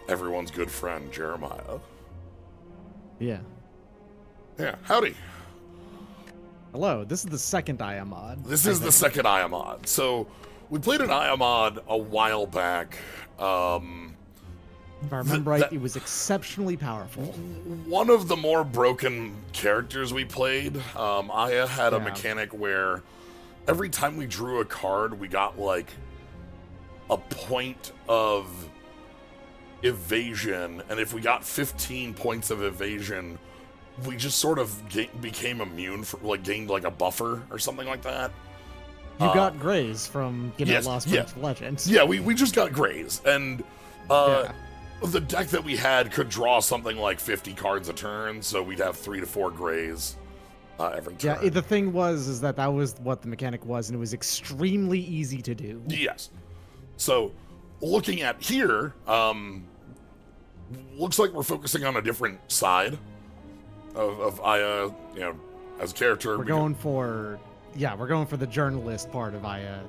everyone's good friend, Jeremiah. Yeah. Yeah, howdy. Hello, this is the second Iamod. This is the second Iamod. So, we played an Iamod a while back. If I remember right, it was exceptionally powerful. One of the more broken characters we played, Aya had a mechanic where every time we drew a card, we got, like, a point of evasion, and if we got 15 points of evasion, we just sort of became immune, for, like, gained, like, a buffer or something like that. You got Grays from Lost Prince Legends. Yeah, we just got Grays, and the deck that we had could draw something like 50 cards a turn, so we'd have 3 to 4 Grays every turn. Yeah, the thing was that was what the mechanic was, and it was extremely easy to do. Yes. So, looking at here, looks like we're focusing on a different side of Aya, you know, as a character. We're going for the journalist part of Aya.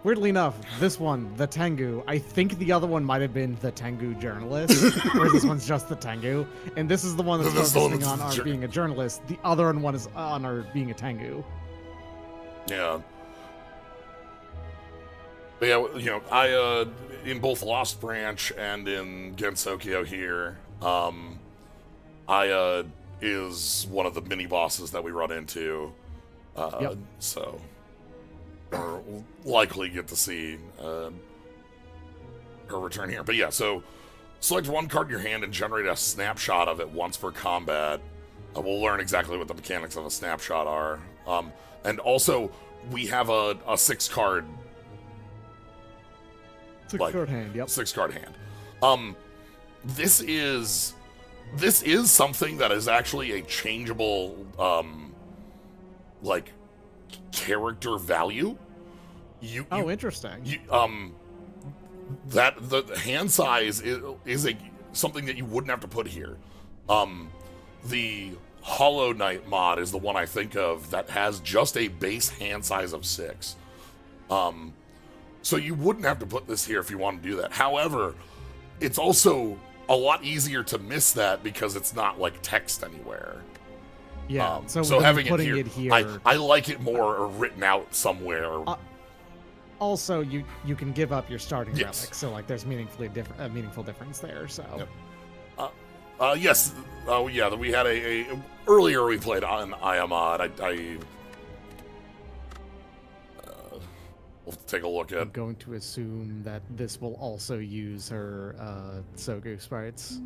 Weirdly enough, this one, the Tengu, I think the other one might have been the Tengu journalist, whereas this one's just the Tengu. And this is the one that's focusing on our being a journalist. The other one is on our being a Tengu. Yeah. But yeah, you know, Aya, in both Lost Branch and in Gensokyo here, Aya is one of the mini-bosses that we run into. So, we'll likely get to see her return here. But yeah, so select one card in your hand and generate a snapshot of it once per combat. We'll learn exactly what the mechanics of a snapshot are. And also, we have a 6-card... Six-card hand, yep. 6-card hand. This is something that is actually a changeable, like, character value. Interesting. That the hand size is something that you wouldn't have to put here. The Hollow Knight mod is the one I think of that has just a base hand size of 6. So you wouldn't have to put this here if you want to do that. However, it's also a lot easier to miss that because it's not like text anywhere. Yeah. So having it here, I like it more written out somewhere. Also, you can give up your starting relic, so like there's meaningful difference there. So. Yep. Yes. Oh yeah. We had earlier we played on Iamod. We'll take a look at. I'm going to assume that this will also use her Sogu sprites.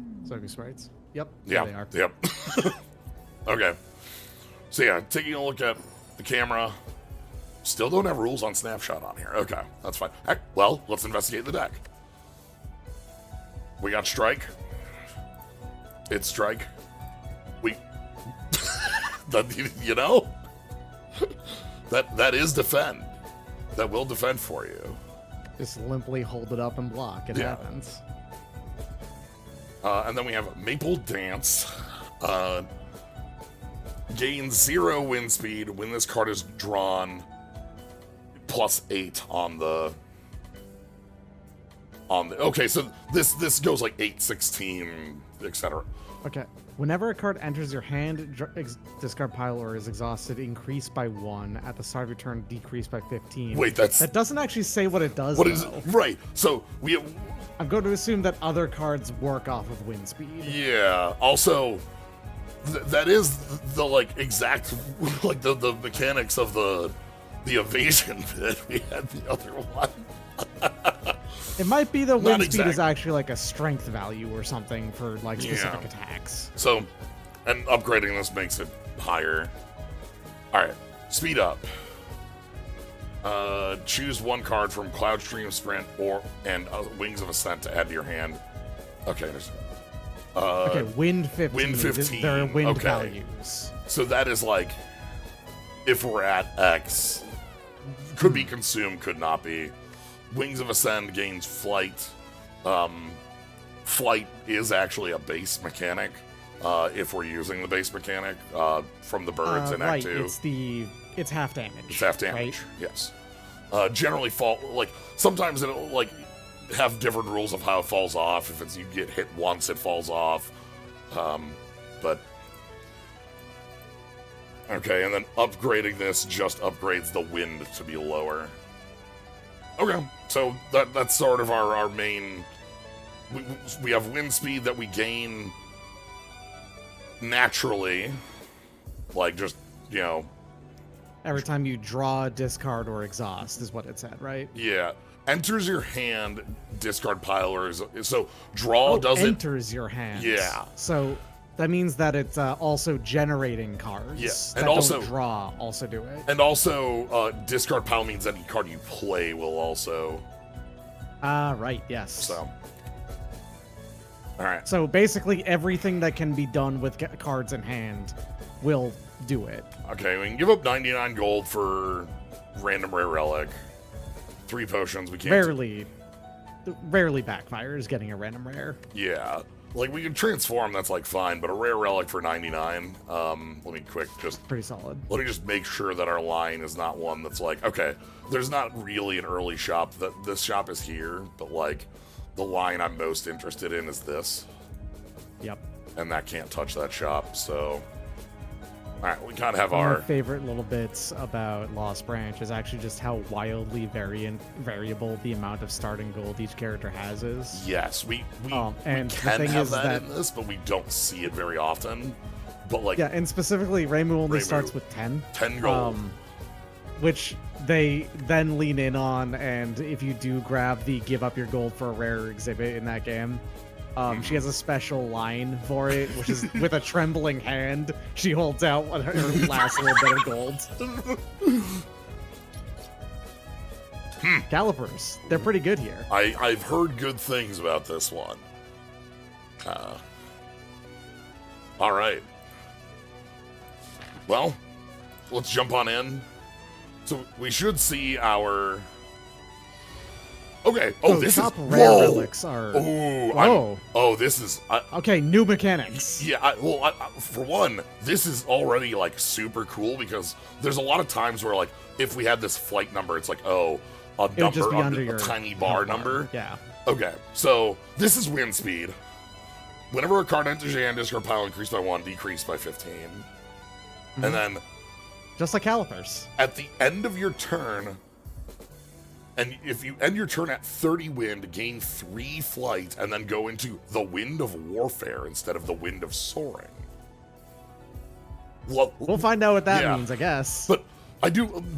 Yep. Yeah. They are. Yep. Okay. So yeah, taking a look at the camera. Still don't have rules on snapshot on here. Okay, that's fine. Well, let's investigate the deck. We got strike. It's strike. You know, that is defend. That will defend for you. Just limply hold it up and block. It happens. And then we have Maple Dance. Gain 0 wind speed when this card is drawn. +8 on the. Okay, so this goes like 8, 16, etc. Okay. Whenever a card enters your hand, discard pile, or is exhausted, increase by 1. At the start of your turn, decrease by 15. Wait, that doesn't actually say what it does. What is it? Right? So I'm going to assume that other cards work off of wind speed. Yeah. Also, that is the like exact like the mechanics of the evasion that we had the other one. It might be the wind speed is actually like a strength value or something for like specific attacks. So, and upgrading this makes it higher. All right, speed up. Choose one card from Cloudstream, Sprint, and Wings of Ascent to add to your hand. Okay, there's. Wind 15. Wind 15. There are wind values. So that is like, if we're at X, could be consumed, could not be. Wings of Ascend gains flight. Flight is actually a base mechanic, if we're using the base mechanic from the birds in Act 2. It's half damage. It's half damage, right? yes. Generally, sometimes it'll, like, have different rules of how it falls off. If it's you get hit once, it falls off. But okay, and then upgrading this just upgrades the wind to be lower. Okay, so that's sort of our main. We have wind speed that we gain naturally, like just, you know. Every time you draw, discard, or exhaust is what it said, right? Yeah. Enters your hand, discard pile, or so draw doesn't. Enters your hand. Yeah. So that means that it's also generating cards. Yeah, that and also don't draw also do it. And also, discard pile means any card you play will also. Right. Yes. So. All right. So basically, everything that can be done with cards in hand will do it. Okay, we can give up 99 gold for random rare relic. 3 potions. We can't. Rarely backfires getting a random rare. Yeah. Like, we can transform, that's, like, fine, but a rare relic for 99, let me pretty solid. Let me just make sure that our line is not one that's like, okay, there's not really an early shop, this shop is here, but, like, the line I'm most interested in is this. Yep. And that can't touch that shop, so. Alright, we kind of have One of our. my favorite little bits about Lost Branch is actually just how wildly variable the amount of starting gold each character has is. Yes, we and can the thing have is that in this, but we don't see it very often. But like, yeah, and specifically, Reimu only starts with 10. 10 gold. Which they then lean in on, and if you do grab the give up your gold for a rare exhibit in that game, she has a special line for it, which is with a trembling hand, she holds out her last little bit of gold. Calipers, they're pretty good here. I've heard good things about this one. All right. Well, let's jump on in. So we should see our. Okay. Oh, this top is. Rare Whoa. relics are. Oh, this is. Okay, new mechanics. Yeah. For one, this is already like super cool because there's a lot of times where like if we had this flight number, it's like a number under a tiny bar number. Yeah. Okay. So this is wind speed. Whenever a card enters your hand, discard pile increased by 1, decreased by 15. And then just like calipers. At the end of your turn, and if you end your turn at 30 wind, gain 3 flight, and then go into the wind of warfare instead of the wind of soaring. We'll find out what that means, I guess. But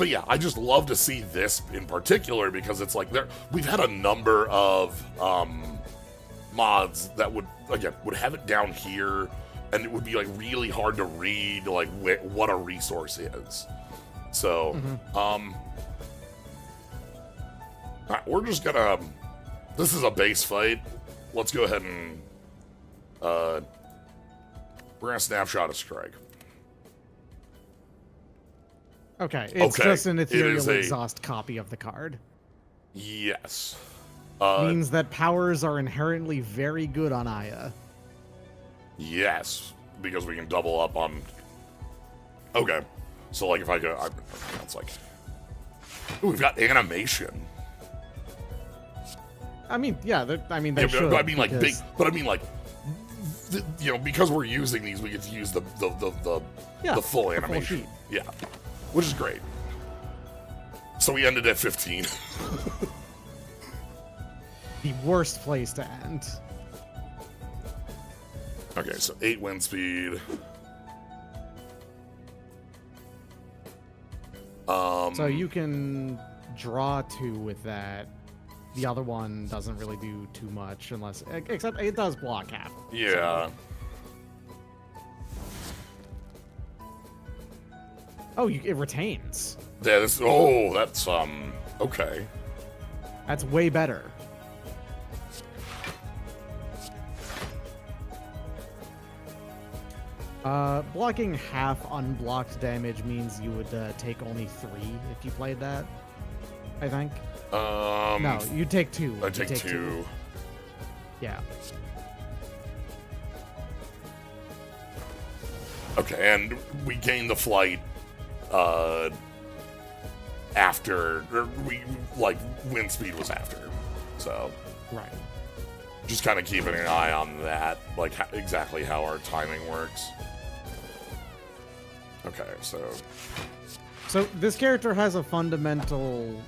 yeah, I just love to see this in particular because it's like we've had a number of mods that would have it down here, and it would be like really hard to read like what a resource is. So, all right, we're just gonna. This is a base fight. Let's go ahead and we're gonna snapshot a strike. Okay, it's just an ethereal exhaust copy of the card. Yes. Means that powers are inherently very good on Aya. Yes, because we can double up on. Okay, so like if I go, it's like, ooh, we've got animation. I mean, yeah, they should. But I mean, like big. But I mean, like, because we're using these, we get to use the full animation. Full yeah, which is great. So we ended at 15. The worst place to end. Okay, so 8 wind speed. So you can draw 2 with that. The other one doesn't really do too much except it does block half. Yeah. Oh, it retains. Yeah, that's okay. That's way better. Blocking half unblocked damage means you would take only 3 if you played that, I think. No, you take 2. I take 2. Yeah. Okay, and we gain the flight after, or wind speed was after, so. Right. Just kind of keeping an eye on that, like exactly how our timing works. Okay, So this character has a fundamental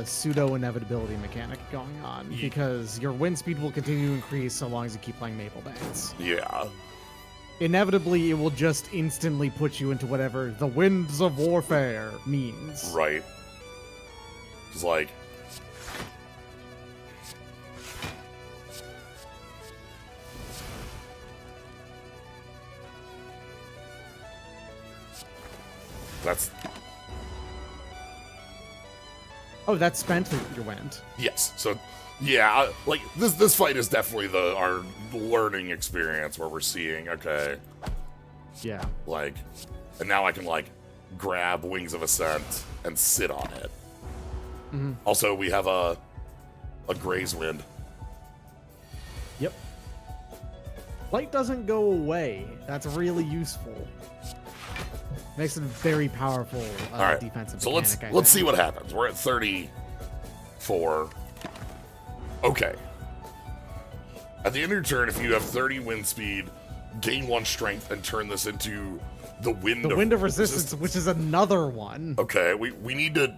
pseudo-inevitability mechanic going on, because your wind speed will continue to increase so long as you keep playing Maple Dance. yeah. Inevitably, it will just instantly put you into whatever the winds of warfare means. Right. It's like... That's... Oh, that's spent your wind. Yes. So, yeah, like, this fight is definitely our learning experience where we're seeing, okay, Yeah. like, and now I can, like, grab Wings of Ascent and sit on it. Mm-hmm. Also, we have a Graze Wind. Yep. Light doesn't go away. That's really useful. Makes it a very powerful All right. defensive So mechanic, let's see what happens. We're at 34. Okay. At the end of your turn, if you have 30 wind speed, gain 1 strength and turn this into the Wind of Resistance, which is another one. Okay, we need to...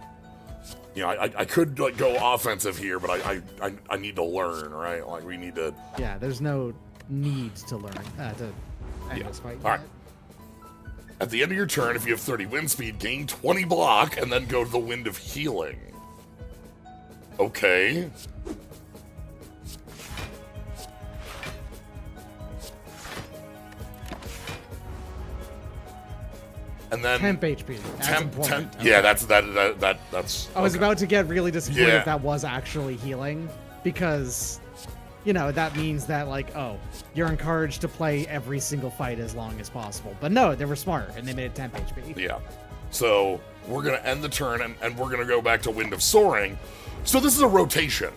You know, I could like go offensive here, but I need to learn, right? Like, we need to... Yeah, there's no need to learn to end this fight. All right. At the end of your turn, if you have 30 wind speed, gain 20 block, and then go to the Wind of Healing. Okay. And then Temp HP. temp. Yeah, that's. I was okay. about to get really disappointed Yeah. if that was actually healing, because, you know, that means that, like, oh, you're encouraged to play every single fight as long as possible. But no, they were smart, and they made it temp HP. Yeah. So we're gonna end the turn, and we're gonna go back to Wind of Soaring. So this is a rotation.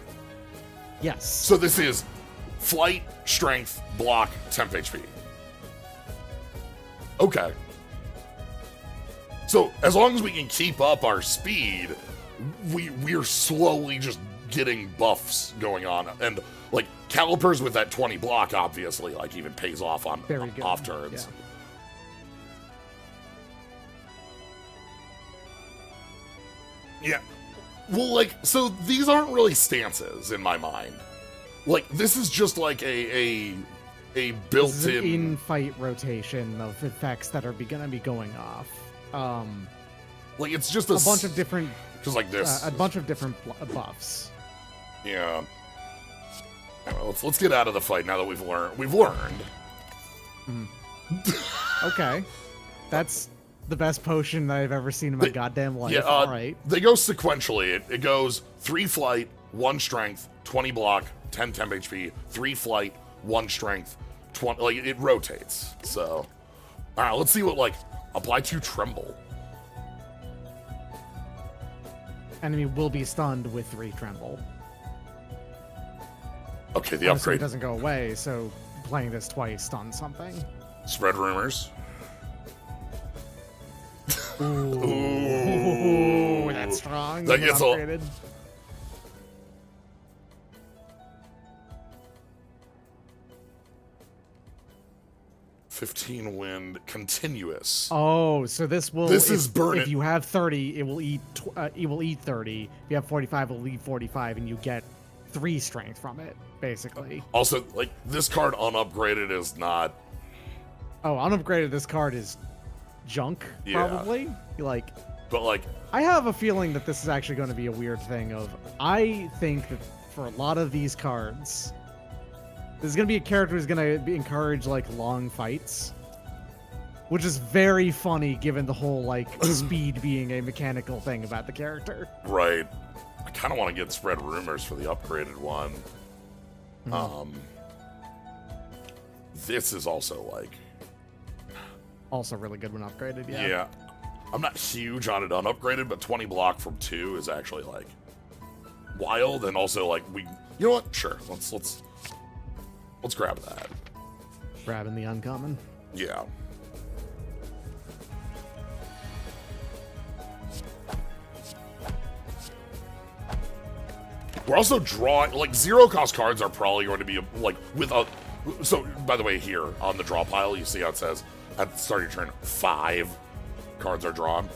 Yes. So this is flight, strength, block, temp HP. Okay. So as long as we can keep up our speed, we're slowly just getting buffs going on, and like Calipers with that 20 block obviously like even pays off on Very good. off turns. Yeah. Well, like, so these aren't really stances in my mind. Like, this is just like a This is an built-in in-fight rotation of effects that are gonna be going off. like it's just A bunch of different, just like this. a bunch of different buffs. Yeah. Anyway, let's get out of the fight now that we've learned. Okay, that's the best potion that I've ever seen in my goddamn life. Yeah, All right. They go sequentially. It goes 3 flight, 1 strength, 20 block, 10 temp HP, 3 flight, 1 strength, 20. Like it rotates. So, all right, let's see what like apply to Tremble. Enemy will be stunned with 3 Tremble. Okay, the Obviously, upgrade. it doesn't go away, so playing this twice stuns something. Spread rumors. Ooh, that's strong. That Even gets all- upgraded. $15 wind continuous. Oh, so this will. This if, is burn If it. you have 30, it will eat. It will eat 30. If you have 45, it will eat 45, and you get 3 strength from it, basically. Also, like this card unupgraded is not. Oh, unupgraded. This card is junk, Yeah. probably. Like, But like, I have a feeling that this is actually going to be a weird thing. I think that for a lot of these cards, there's going to be a character who's going to encourage like long fights, which is very funny given the whole like speed being a mechanical thing about the character. right. I kind of want to get spread rumors for the upgraded one. This is also like, Also really good when upgraded. yeah. I'm not huge on it unupgraded, but 20 block from 2 is actually like wild, and also like you know what? Sure, let's grab that. Grabbing the uncommon. Yeah. We're also drawing, like, zero-cost cards are probably going to be, like, with a... So, by the way, here, on the draw pile, you see how it says, at the start of your turn, 5 cards are drawn.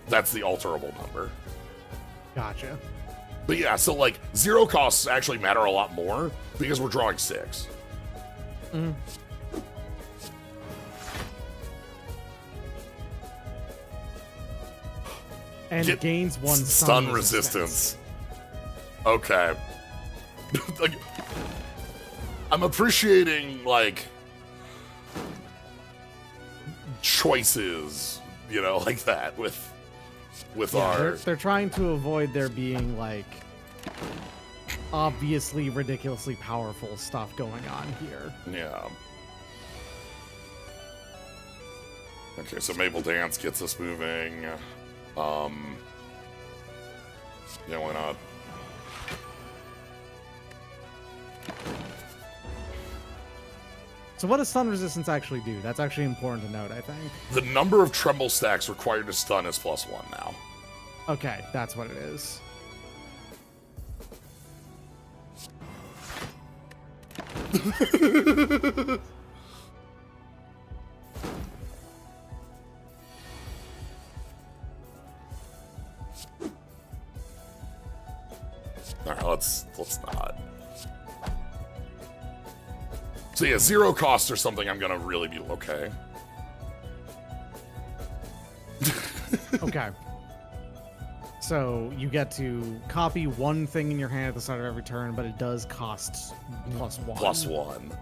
That's the alterable number. Gotcha. But yeah, so, like, zero costs actually matter a lot more, because we're drawing 6. Mm. And it gains 1 stun resistance. Okay. Like, I'm appreciating, like, choices, you know, like that with our... They're trying to avoid there being, like, obviously ridiculously powerful stuff going on here. Yeah. Okay, so Maple Dance gets us moving. Yeah, why not? So what does stun resistance actually do? That's actually important to note, I think. The number of Tremble stacks required to stun is +1 now. Okay, that's what it is. Alright, let's not. So yeah, zero cost or something, I'm gonna really be okay. Okay. So you get to copy 1 thing in your hand at the start of every turn, but it does cost +1. +1.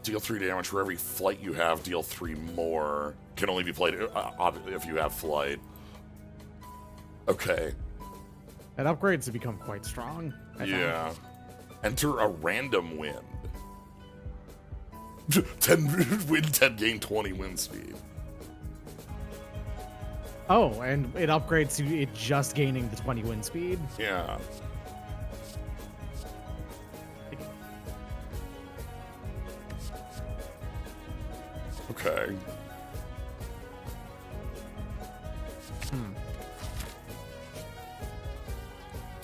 Deal 3 damage for every flight you have. Deal 3 more. Can only be played if you have flight. Okay. It upgrades to become quite strong. I Yeah. think. Enter a random wind. 10 win 10, gain 20 wind speed. Oh, and it upgrades to it just gaining the 20 wind speed. Yeah. Okay.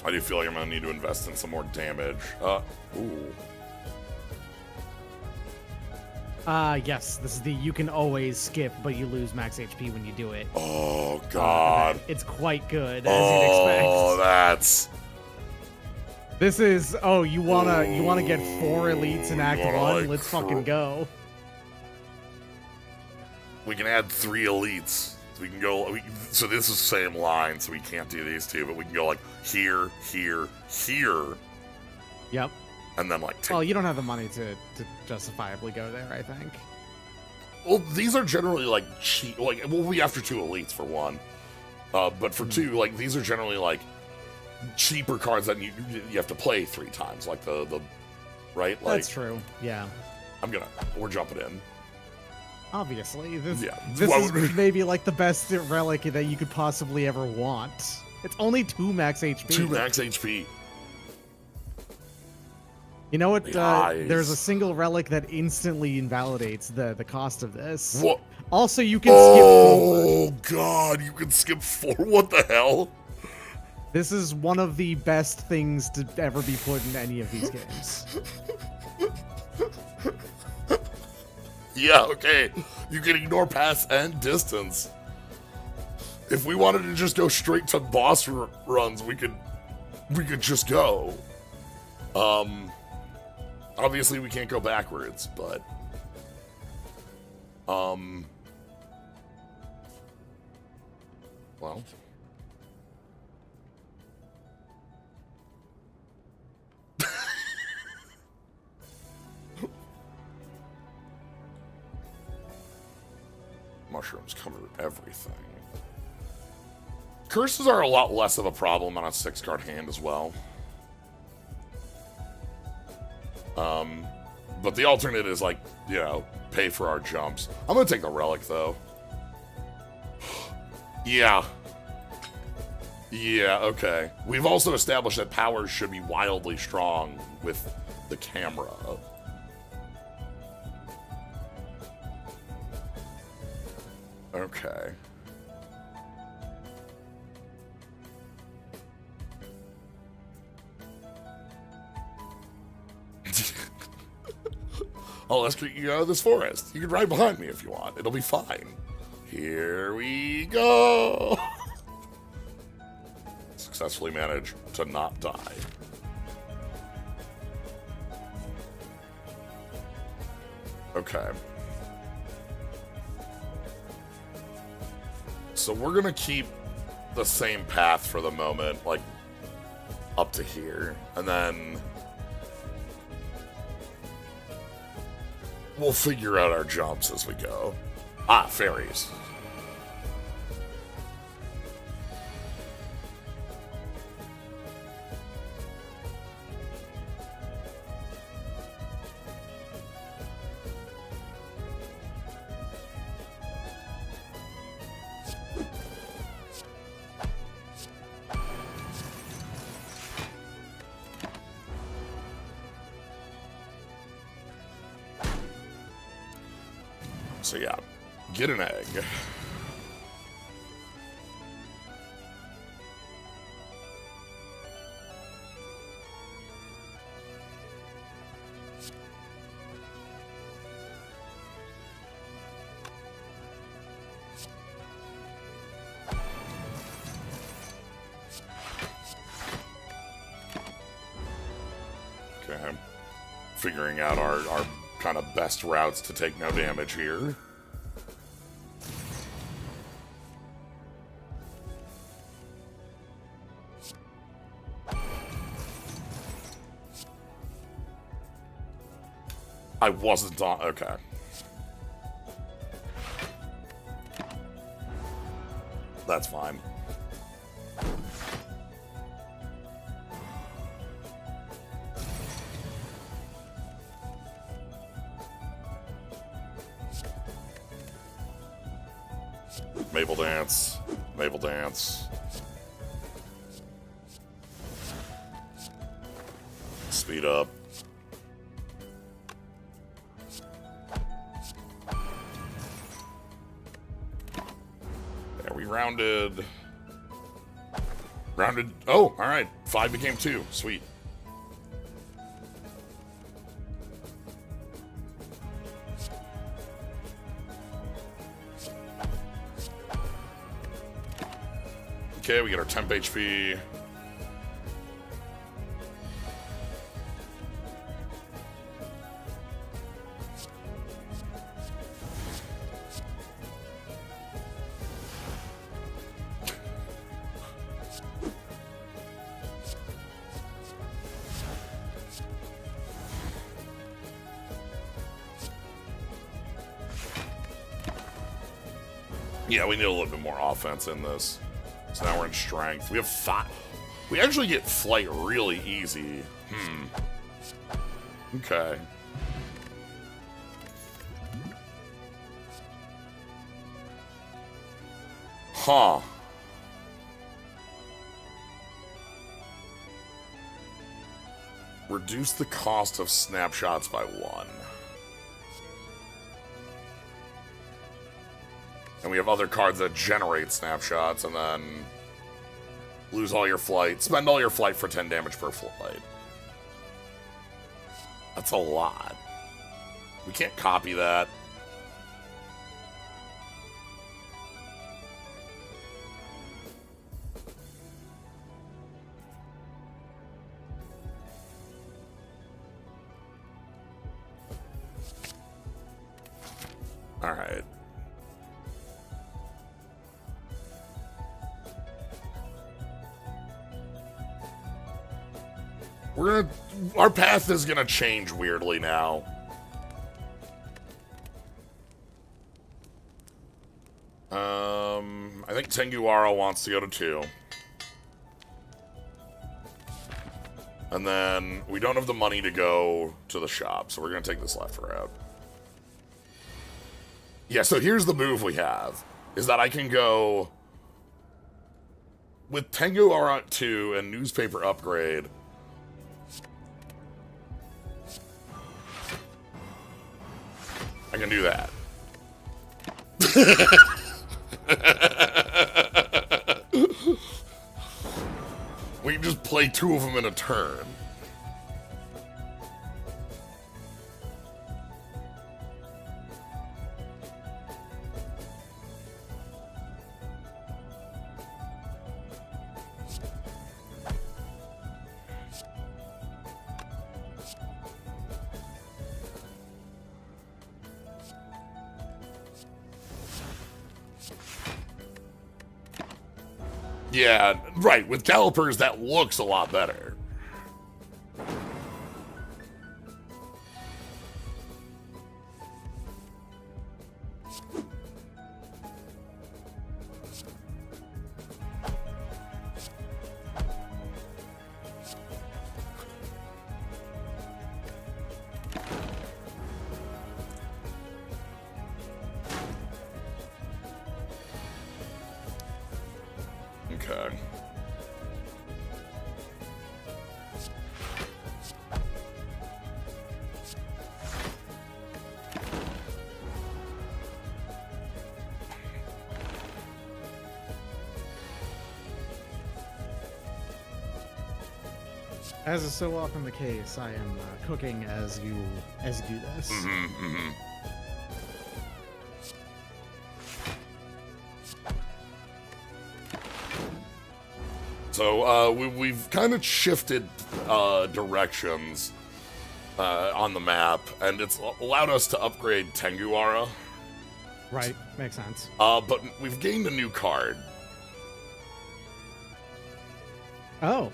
I do feel like I'm gonna need to invest in some more damage. Ooh. Yes, this is the you can always skip, but you lose max HP when you do it. Oh, God. It's quite good, as you'd expect. Oh, that's... This is, you wanna get 4 elites in Act 1? like, Let's fucking go. We can add 3 elites. So we can go... so this is the same line, so we can't do these 2, but we can go, like, here, here, here. Yep. And then, like... Well, you don't have the money to justifiably go there, I think. Well, these are generally, like, cheap. Like, we'll be after 2 elites, for 1. But for 2, like, these are generally, like, cheaper cards that you have to play 3 times. Like, the right? Like, That's true, yeah. We're jumping in. Obviously. This Well, is maybe, like, the best relic that you could possibly ever want. It's only 2 max HP. 2 max HP. You know what? Nice. There's a single relic that instantly invalidates the cost of this. What? Also, you can skip 4. Oh, God, you can skip 4? What the hell? This is one of the best things to ever be put in any of these games. Yeah, okay. You can ignore pass and distance. If we wanted to just go straight to boss runs, we could just go. Obviously we can't go backwards, but well. Mushrooms cover everything. Curses are a lot less of a problem on a 6-card hand as well. But the alternate is like, you know, pay for our jumps. I'm gonna take the relic though. Yeah. Yeah, okay. We've also established that powers should be wildly strong with the camera. Okay. I'll escort you out of this forest. You can ride behind me if you want. It'll be fine. Here we go. Successfully managed to not die. Okay. So we're gonna keep the same path for the moment, like up to here, and then we'll figure out our jumps as we go. Ah, fairies. So yeah, get an egg. Okay, figuring out our kind of best routes to take no damage here. I wasn't on. Okay. That's fine. Maple dance. Maple dance. Speed up. There, we rounded. Oh, all right. 5 became 2. Sweet. Okay, we get our temp HP. Yeah, we need a little bit more offense in this. So now we're in strength. We have 5. We actually get flight really easy. Okay. Huh. Reduce the cost of snapshots by 1. And we have other cards that generate snapshots, and then lose all your flight. Spend all your flight for 10 damage per flight. That's a lot. We can't copy that. All right. Our path is gonna change weirdly now. I think Tengu wants to go to 2. And then we don't have the money to go to the shop, so we're gonna take this left route. Yeah, so here's the move we have, is that I can go with Tengu R2 and newspaper upgrade. I can do that. We can just play 2 of them in a turn. Yeah, right. With calipers, that looks a lot better. Okay. As is so often the case, I am cooking as you do this. So we've kind of shifted directions on the map, and it's allowed us to upgrade Tengu Aura. Right, makes sense. But we've gained a new card. Oh.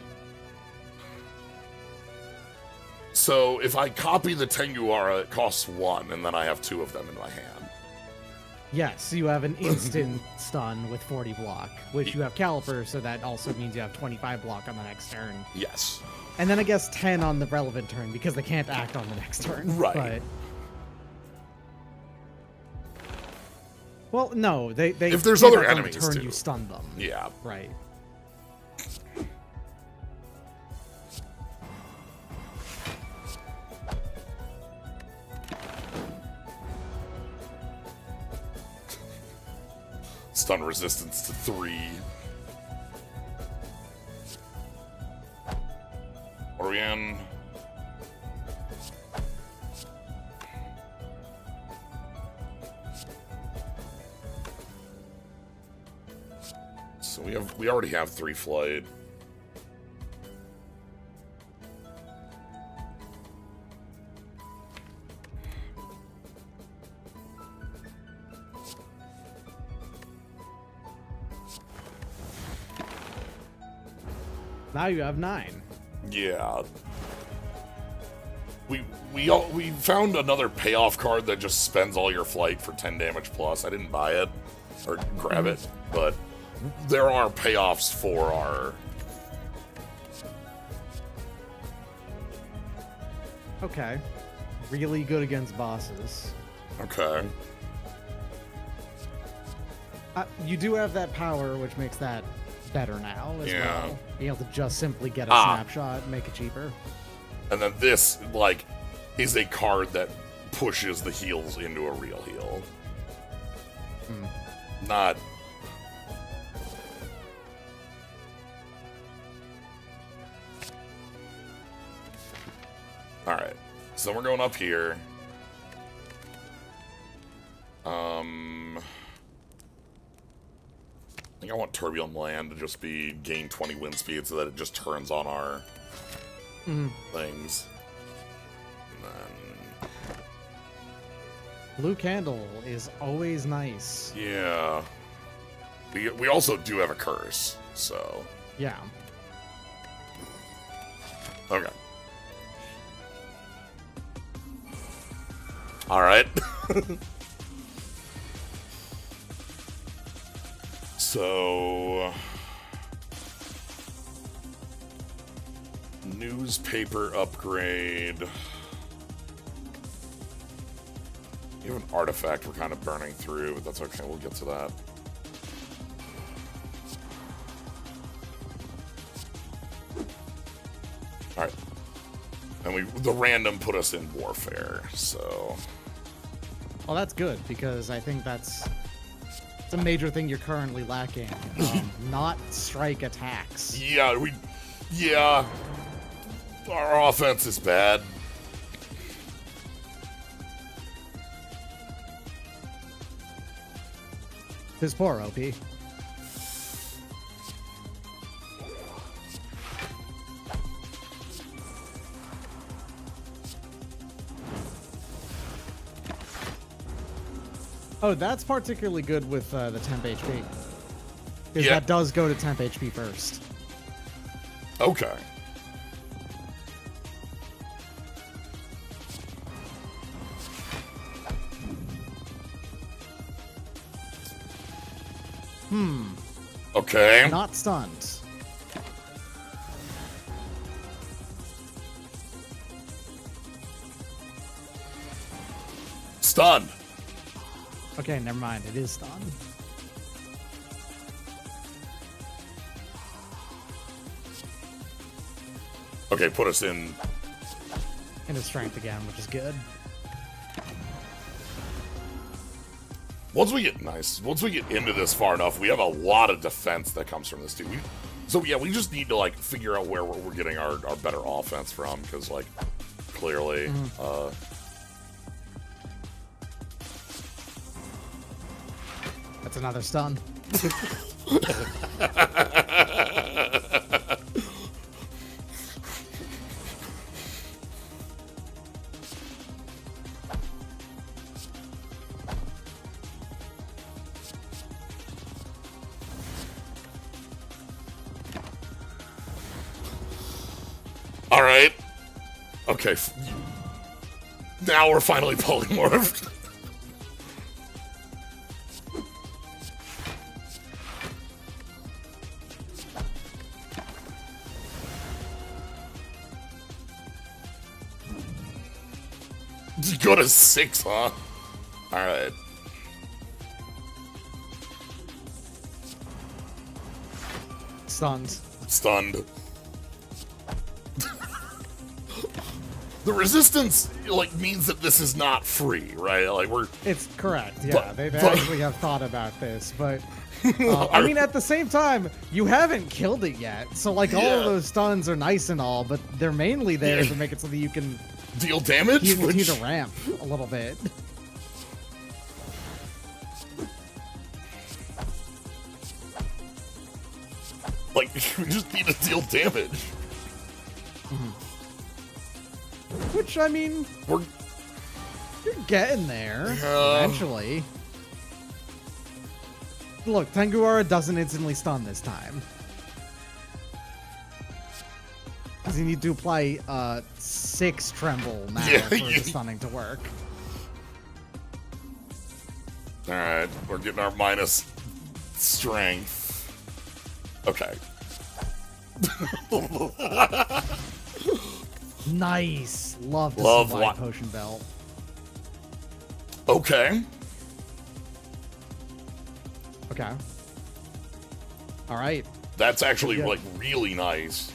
So if I copy the Tengu Aura, it costs 1, and then I have 2 of them in my hand. Yes, you have an instant stun with 40 block, which you have caliper, so that also means you have 25 block on the next turn. Yes. And then I guess 10 on the relevant turn because they can't act on the next turn. Right. But... Well, no, they if there's can't other act on the enemies turn too. you stun them. Yeah. Right. Stun resistance to 3. What are we in? So we already have 3 flight. Now you have 9. Yeah. We found another payoff card that just spends all your flight for 10 damage plus. I didn't buy it or grab it, but there are payoffs for our... Okay. Really good against bosses. Okay. You do have that power, which makes that better now as well. Being able to just simply get a snapshot and make it cheaper. And then this, like, is a card that pushes the heals into a real heal. Not... Alright. So we're going up here. I think I want Turbulent Land to just be gain 20 wind speed so that it just turns on our things. And then... Blue Candle is always nice. Yeah. We also do have a curse, so... Yeah. Okay. Alright. So... Newspaper upgrade. You have an artifact we're kind of burning through, but that's okay, we'll get to that. Alright. And the random put us in warfare, so... Well, that's good, because I think that's a major thing you're currently lacking. Not strike attacks. Yeah, yeah. Our offense is bad. His poor OP. Oh, that's particularly good with the temp HP. Because Yeah. that does go to temp HP first. Okay. Okay. Not stunned. Stunned. Okay, never mind. It is stunned. Okay, put us in. Into strength again, which is good. Once we get into this far enough, we have a lot of defense that comes from this too. So yeah, we just need to like figure out where we're getting our better offense from, because like clearly, That's another stun. all right. Okay. Now we're finally polymorphed. You go to 6, huh? Alright. Stunned. Stunned. The resistance, like, means that this is not free, right? Like, we're... It's correct, yeah. But- they but- actually have thought about this, but... I mean, at the same time, you haven't killed it yet. So, like, all Yeah. of those stuns are nice and all, but they're mainly there to make it so that you can Deal damage? continue to Which, ramp a little bit. like, we just need to deal damage. Which, I mean, We're... you're getting there, Yeah. eventually. Look, Tenguara doesn't instantly stun this time. Because you need to apply 6 Tremble now Yeah, for you- the stunning to work. Alright, we're getting our minus strength. Okay. Nice. Love to Love see wa- Wide Potion Belt. Okay. Okay. All right. That's actually, Yeah. like, really nice.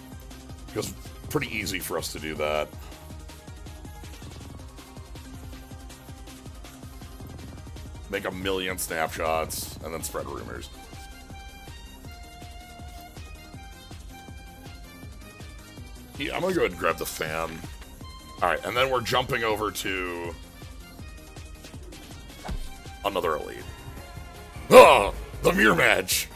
Because pretty easy for us to do that. Make 1,000,000 snapshots, and then spread rumors. Yeah, I'm gonna go ahead and grab the fan. Alright, and then we're jumping over to... another elite. Ah! The mirror match!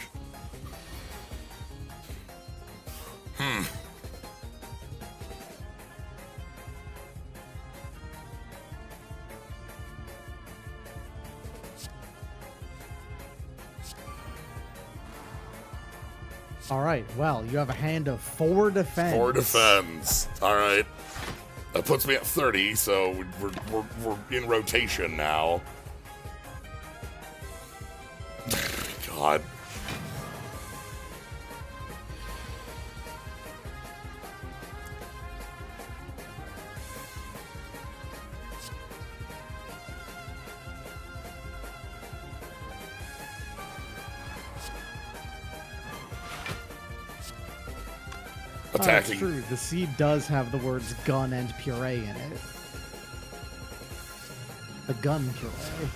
All right. Well, you have a hand of 4 defense. 4 defense. Alright. That puts me at 30, so we're in rotation now. God. It's Attacking. true. The seed does have the words gun and puree in it. The gun puree.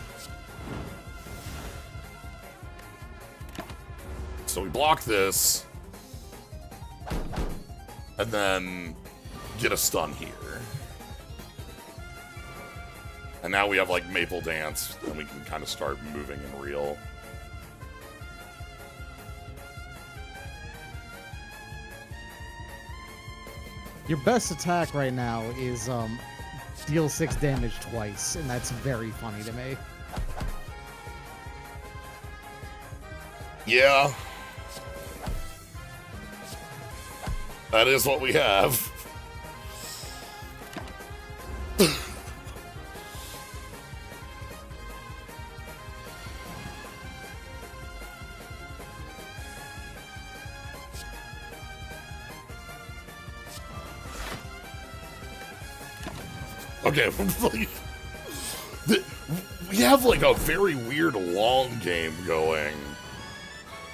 So we block this. And then get a stun here. And now we have like Maple Dance, and we can kind of start moving in real. Your best attack right now is deal 6 damage twice, and that's very funny to me. Yeah. That is what we have. Okay, we have like a very weird long game going.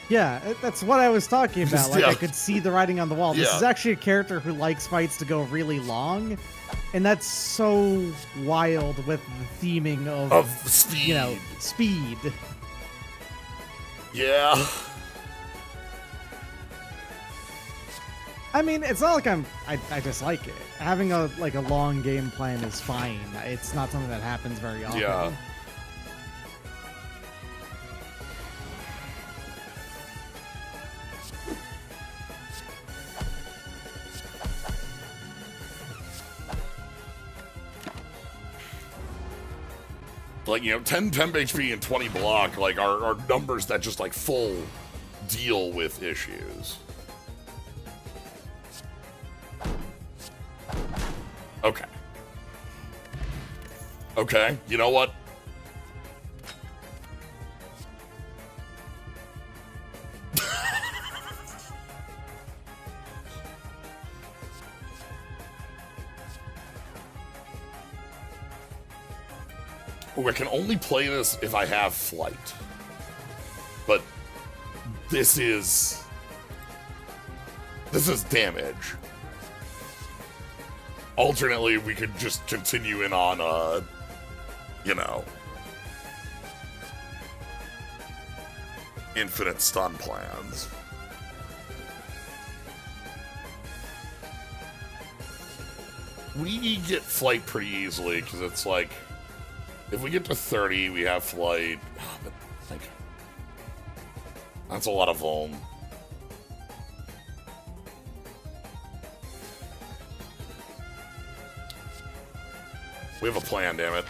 Yeah, that's what I was talking about. Like, Yeah. I could see the writing on the wall. This Yeah. is actually a character who likes fights to go really long, and that's so wild with the theming Of speed. you know, speed. Yeah. I mean, it's not like I dislike it. Having a long game plan is fine. It's not something that happens very often. Yeah. Like, you know, 10 temp HP and 20 block, like, are numbers that just, like, full deal with issues. Okay. Okay, you know what? Oh, I can only play this if I have flight. But this is damage. Alternately, we could just continue in on, you know, infinite stun plans. We get flight pretty easily, because it's like, if we get to 30, we have flight. Oh, but, like, that's a lot of vuln. We have a plan, damn it.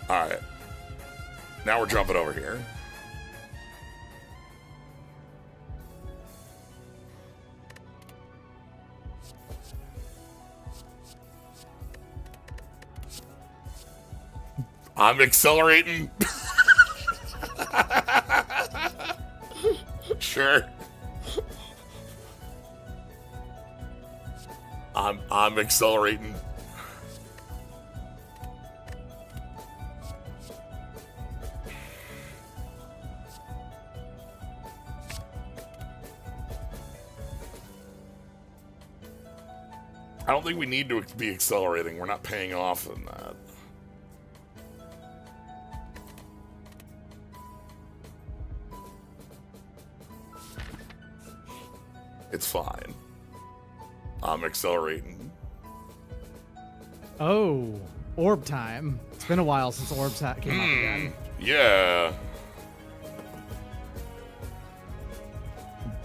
Alright. Now we're jumping over here. I'm accelerating. Sure. I'm accelerating. I don't think we need to be accelerating. We're not paying off in that. It's fine. I'm accelerating. Oh, orb time. It's been a while since orbs came up again. Yeah.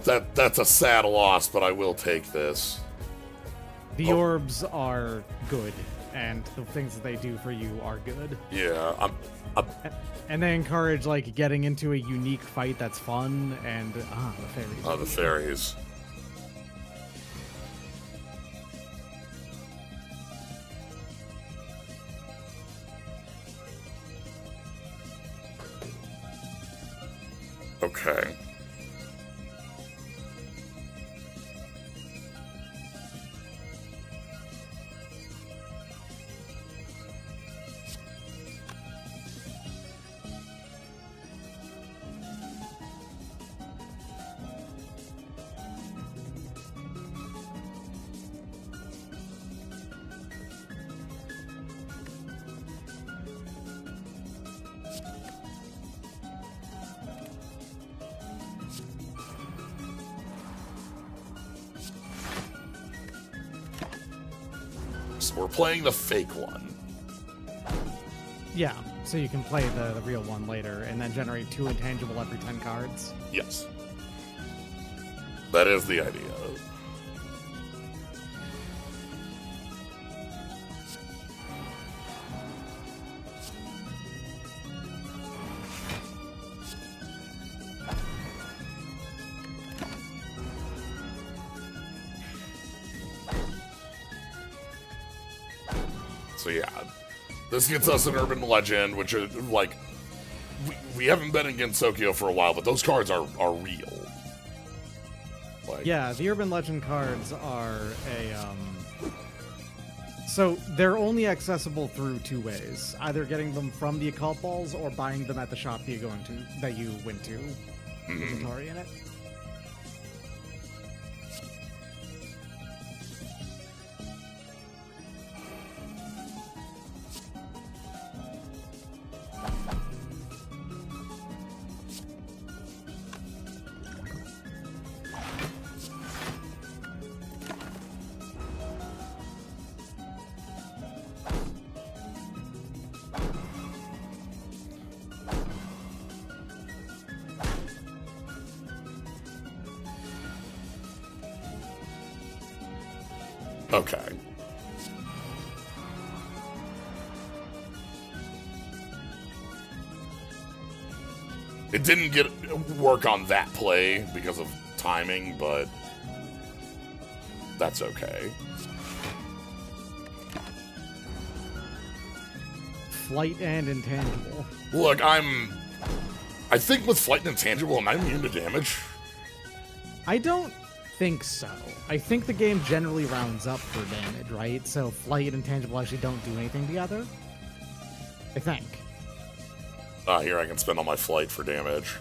That's a sad loss, but I will take this. The orbs are good, and the things that they do for you are good. Yeah, And they encourage, like, getting into a unique fight that's fun, and, the fairies. the fairies. Okay. So we're playing the fake one. Yeah, so you can play the real one later, and then generate 2 intangible every 10 cards. Yes. That is the idea. So yeah, this gets us an urban legend, which are like we haven't been in Gensokyo for a while, but those cards are real. Like, Yeah, the urban legend cards are so they're only accessible through two ways: either getting them from the occult balls or buying them at the shop you went to. There's a Tori in it. Okay. It didn't get work on that play because of timing, but that's okay. Flight and intangible. Look, I think with Flight and Intangible, am I immune to damage? I don't think so. I think the game generally rounds up for damage, right? So Flight and Intangible actually don't do anything together. I think. Here, I can spend all my Flight for damage.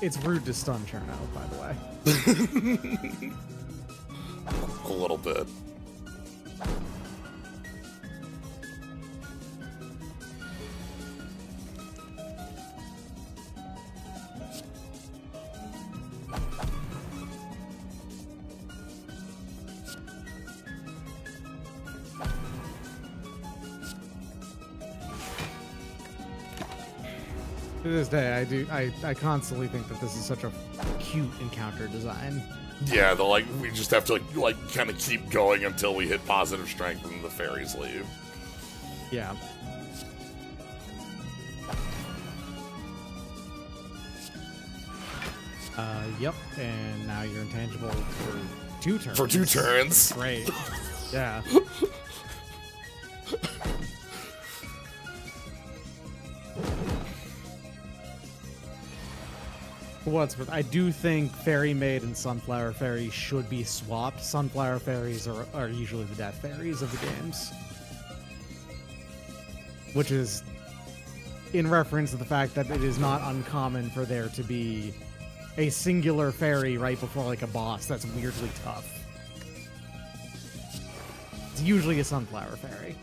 It's rude to stun Cherno, by the way. A little bit. To this day, I constantly think that this is such a cute encounter design. Yeah, we just have to kind of keep going until we hit positive strength and the fairies leave. Yeah. Yep, and now you're intangible for 2 turns. For 2 turns. Great. Yeah. For what it's worth, I do think Fairy Maid and Sunflower Fairy should be swapped. Sunflower Fairies are usually the death fairies of the games. Which is in reference to the fact that it is not uncommon for there to be a singular fairy right before a boss that's weirdly tough. It's usually a Sunflower Fairy.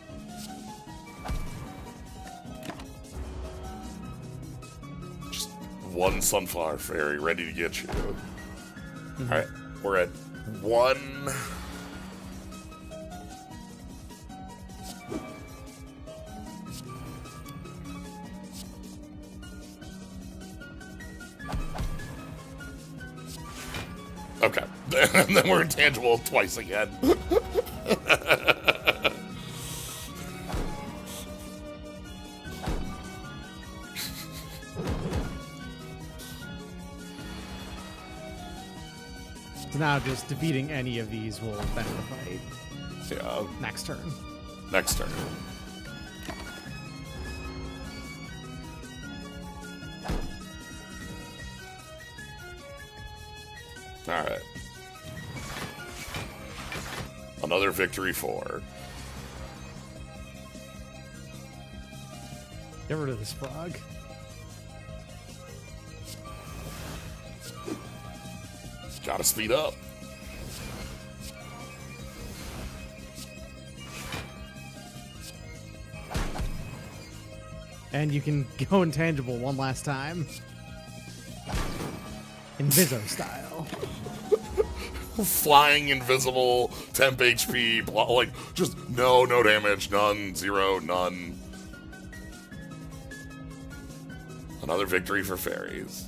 One Sunflower Fairy ready to get you. Alright, we're at 1. Okay. And then we're intangible twice again. So now just defeating any of these will end the fight. Yeah. Next turn. Next turn. Alright. Another victory for. Get rid of this frog. Gotta speed up. And you can go intangible one last time. Inviso style. Flying invisible, temp HP, just no damage, none, 0, none. Another victory for fairies.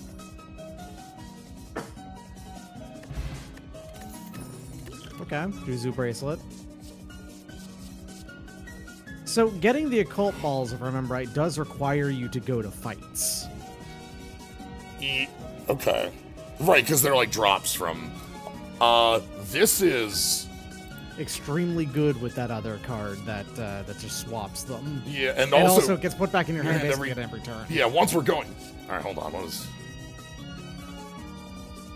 Okay, do Zoo Bracelet. So getting the occult balls, if I remember right, does require you to go to fights. Okay. Right, because they're like drops from... this is... extremely good with that other card that just swaps them. Yeah, and also... also it gets put back in your hand basically every, at every turn. Yeah, once we're going... Alright, hold on, what is...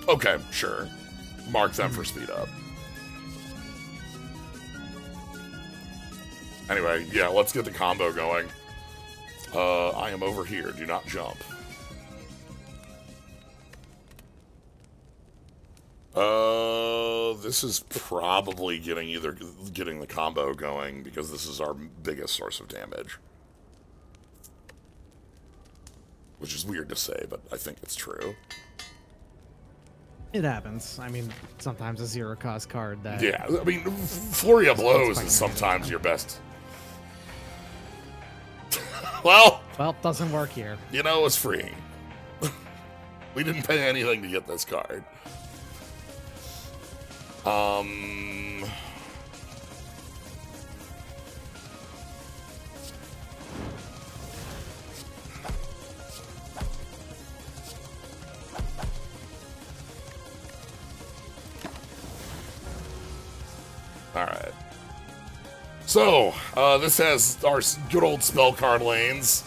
Okay, sure. Mark them for speed up. Anyway, yeah, let's get the combo going. I am over here. Do not jump. This is probably getting the combo going because this is our biggest source of damage. Which is weird to say, but I think it's true. It happens. I mean, sometimes a zero-cost card that... Yeah, I mean, Flurry of Blows is sometimes your best. Well, doesn't work here. You know, it's free. We didn't pay anything to get this card. Alright. So, this has our good old spell card lanes.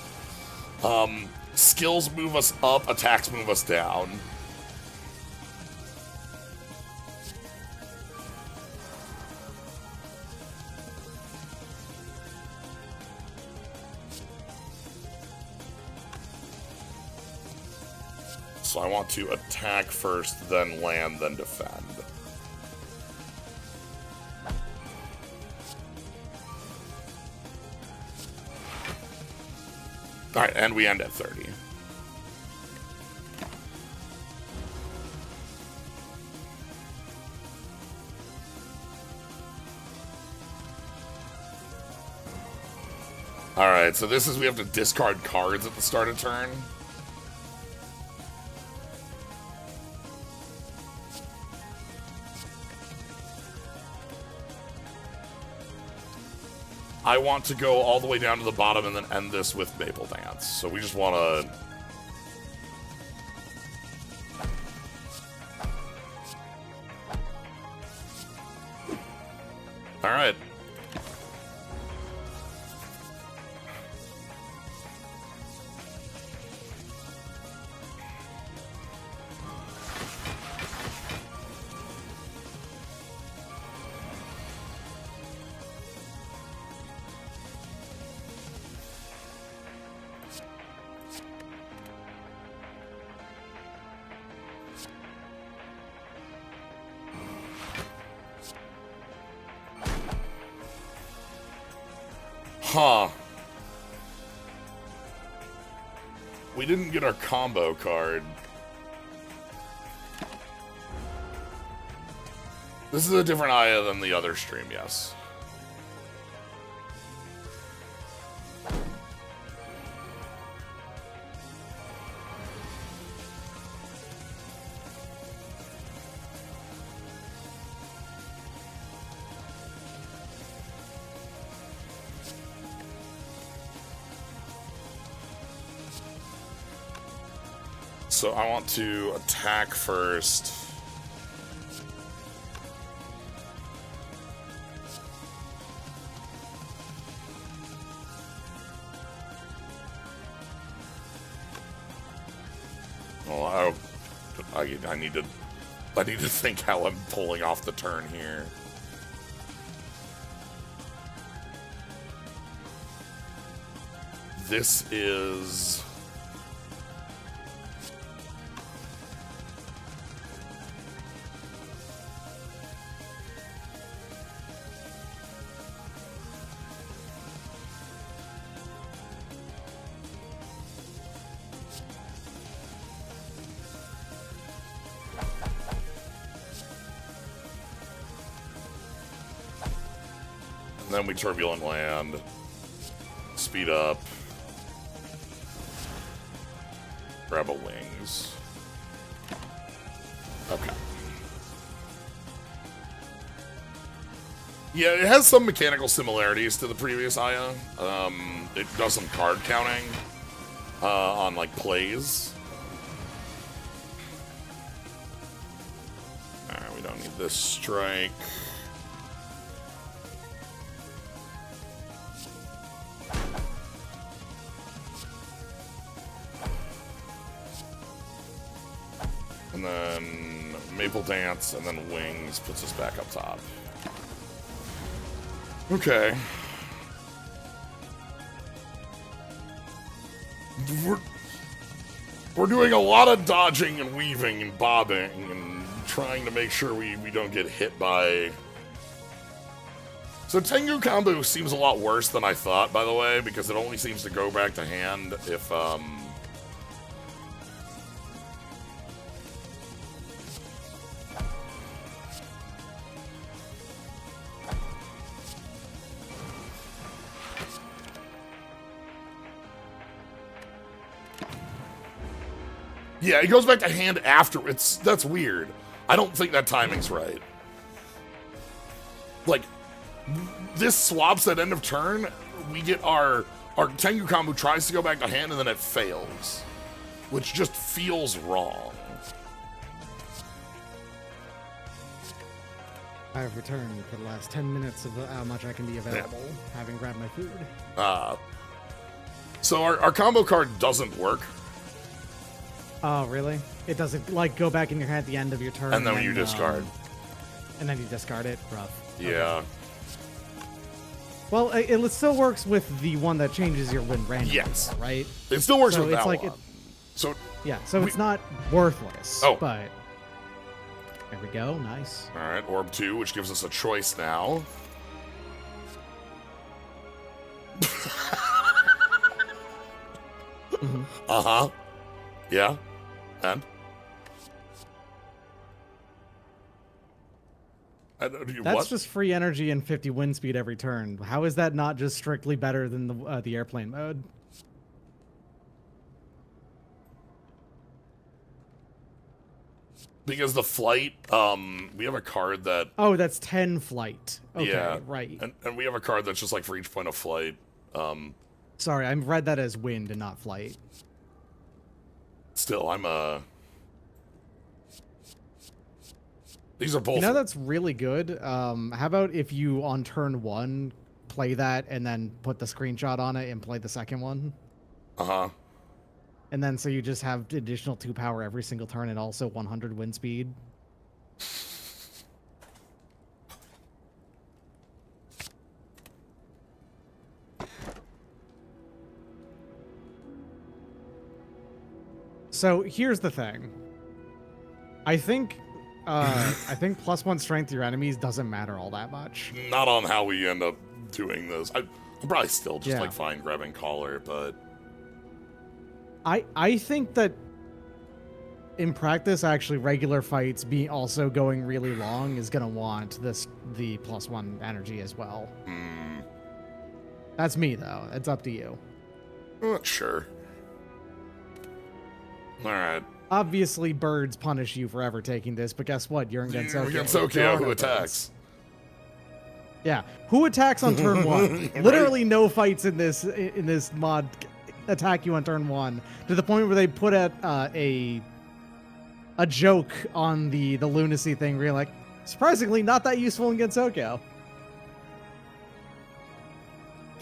Skills move us up, attacks move us down. So I want to attack first, then land, then defend. Alright, and we end at 30. Alright, so this is we have to discard cards at the start of turn. I want to go all the way down to the bottom and then end this with Maple Dance. So we just want to... Alright. Huh. We didn't get our combo card. This is a different Aya than the other stream, yes. So I want to attack first. Well, I need to think how I'm pulling off the turn here. This is... Then we turbulent land, speed up, grab a wings. Okay. Yeah, it has some mechanical similarities to the previous Aya. It does some card counting on, like, plays. Alright, we don't need this strike. And then Maple Dance, and then Wings puts us back up top. Okay. We're doing a lot of dodging and weaving and bobbing and trying to make sure we don't get hit by... So Tengu combo seems a lot worse than I thought, by the way, because it only seems to go back to hand if, Yeah, it goes back to hand after. That's weird. I don't think that timing's right. Like, this swaps at end of turn. We get our Tengu combo tries to go back to hand and then it fails, which just feels wrong. I have returned for the last 10 minutes of how much I can be available, having grabbed my food. So our combo card doesn't work. Oh, really? It doesn't, like, go back in your hand at the end of your turn. And then you discard. And then you discard it? Rough. Yeah. Okay. Well, it still works with the one that changes your win randomly, yes. Right? It still works with that like one. So it's not worthless. Oh. But there we go. Nice. All right, Orb 2, which gives us a choice now. Mm-hmm. Uh-huh. Yeah. And? That's just free energy and 50 wind speed every turn. How is that not just strictly better than the airplane mode? Because the flight, we have a card that... Oh, that's 10 flight. Okay, yeah, right. And we have a card that's just like for each point of flight. Sorry, I read that as wind and not flight. Still, these are both... You know that's really good? How about if you, on turn 1, play that and then put the screenshot on it and play the second one? Uh-huh. And then so you just have additional 2 power every single turn and also 100 wind speed? So here's the thing. I think +1 strength to your enemies doesn't matter all that much. Not on how we end up doing this. I'm probably still just Yeah. like fine grabbing collar, but I think that in practice, actually, regular fights also going really long is gonna want the +1 energy as well. That's me though. It's up to you. Sure. All right. Obviously, birds punish you for ever taking this, but guess what? You're in Gensokyo. Gensokyo, who attacks? Yeah, who attacks on turn 1? Right. Literally no fights in this mod attack you on turn 1, to the point where they put out a joke on the lunacy thing where you're like, surprisingly not that useful in Gensokyo.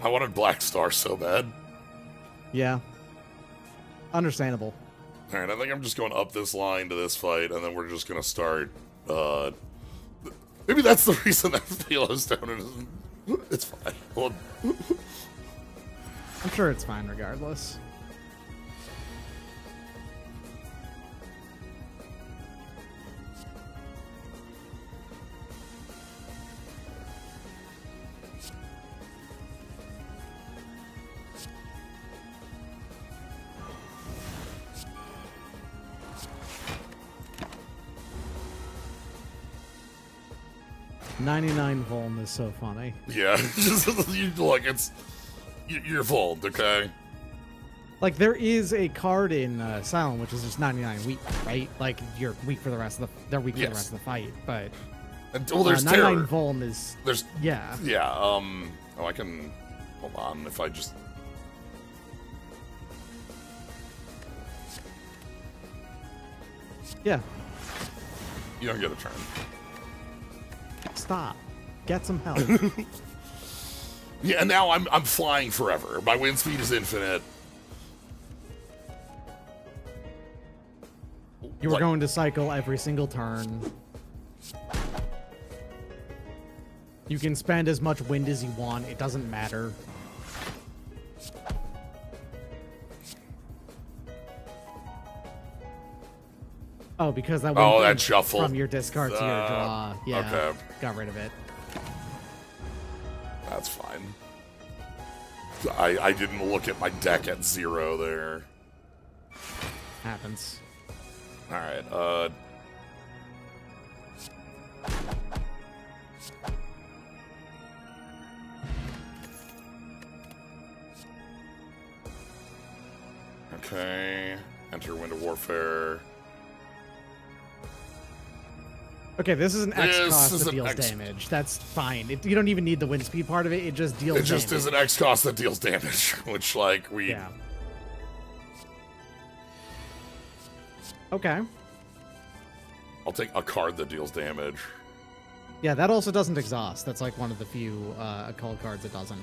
I wanted Black Star so bad. Yeah. Understandable. All right, I think I'm just going up this line to this fight, and then we're just gonna start. Maybe that's the reason that Yellowstone isn't. It's fine. Well, I'm sure it's fine regardless. $99 Volm is so funny. yeah, look, you're fooled, okay? Like, there is a card in Silent which is just 99 weak, right? Like, you're weak for the rest of the... They're weak for the rest of the fight, but... And, well, there's 99 terror. Vuln is... There's Yeah. yeah. Oh, I can. Hold on. If I just. Yeah. You don't get a turn. Stop. Get some help. Yeah, and now I'm flying forever. My wind speed is infinite. You were Like- going to cycle every single turn. You can spend as much wind as you want. It doesn't matter. Oh, because that Oh, wind that came shuffle. from your discard to your draw. Yeah. okay. Got rid of it. That's fine. I didn't look at my deck at 0 there. Happens. All right. Okay. Enter Wind of Warfare. Okay, this is an X This cost is that an deals X- damage. That's fine. You don't even need the wind speed part of it. It just deals It just damage. is an X cost that deals damage, which, like, we... Yeah. Okay. I'll take a card that deals damage. Yeah, that also doesn't exhaust. That's like one of the few occult cards that doesn't.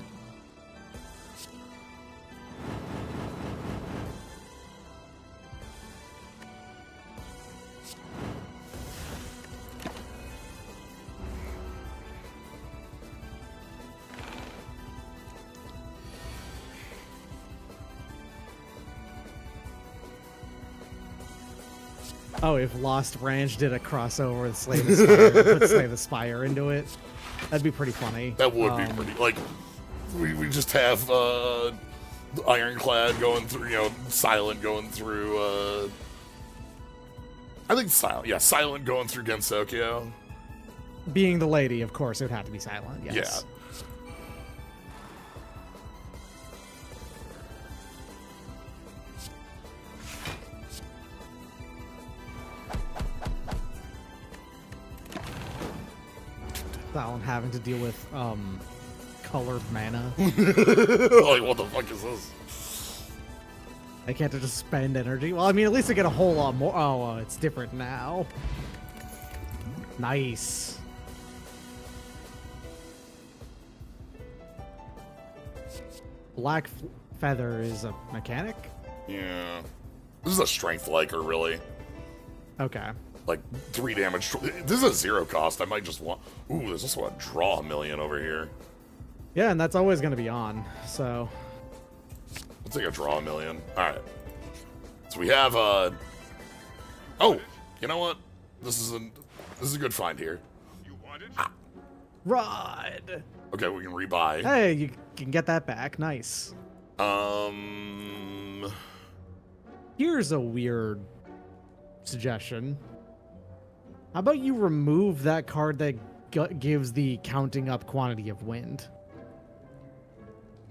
Oh, if Lost Ranch did a crossover with Slay the Spire, put Slay the Spire into it, that'd be pretty funny. That would be pretty... Like, we just have Ironclad going through, you know, Silent going through... I think Silent. Yeah, Silent going through Gensokyo. Being the lady, of course, it would have to be silent. Yes. Yeah. Silent having to deal with colored mana. Like, what the fuck is this? I can't just spend energy. Well, I mean, at least I get a whole lot more. Oh, it's different now. Nice. Black Feather is a mechanic? Yeah. This is a strength liker, really. Okay. Like, 3 damage. This is a 0 cost. I might just want... Ooh, there's also a draw a million over here. Yeah, and that's always going to be on, so... Let's take a draw a million. Alright. So we have, Oh! You know what? This is a good find here. You want it? Rod! Okay, we can rebuy. Hey, you can get that back. Nice. Here's a weird suggestion. How about you remove that card that gives the counting up quantity of wind?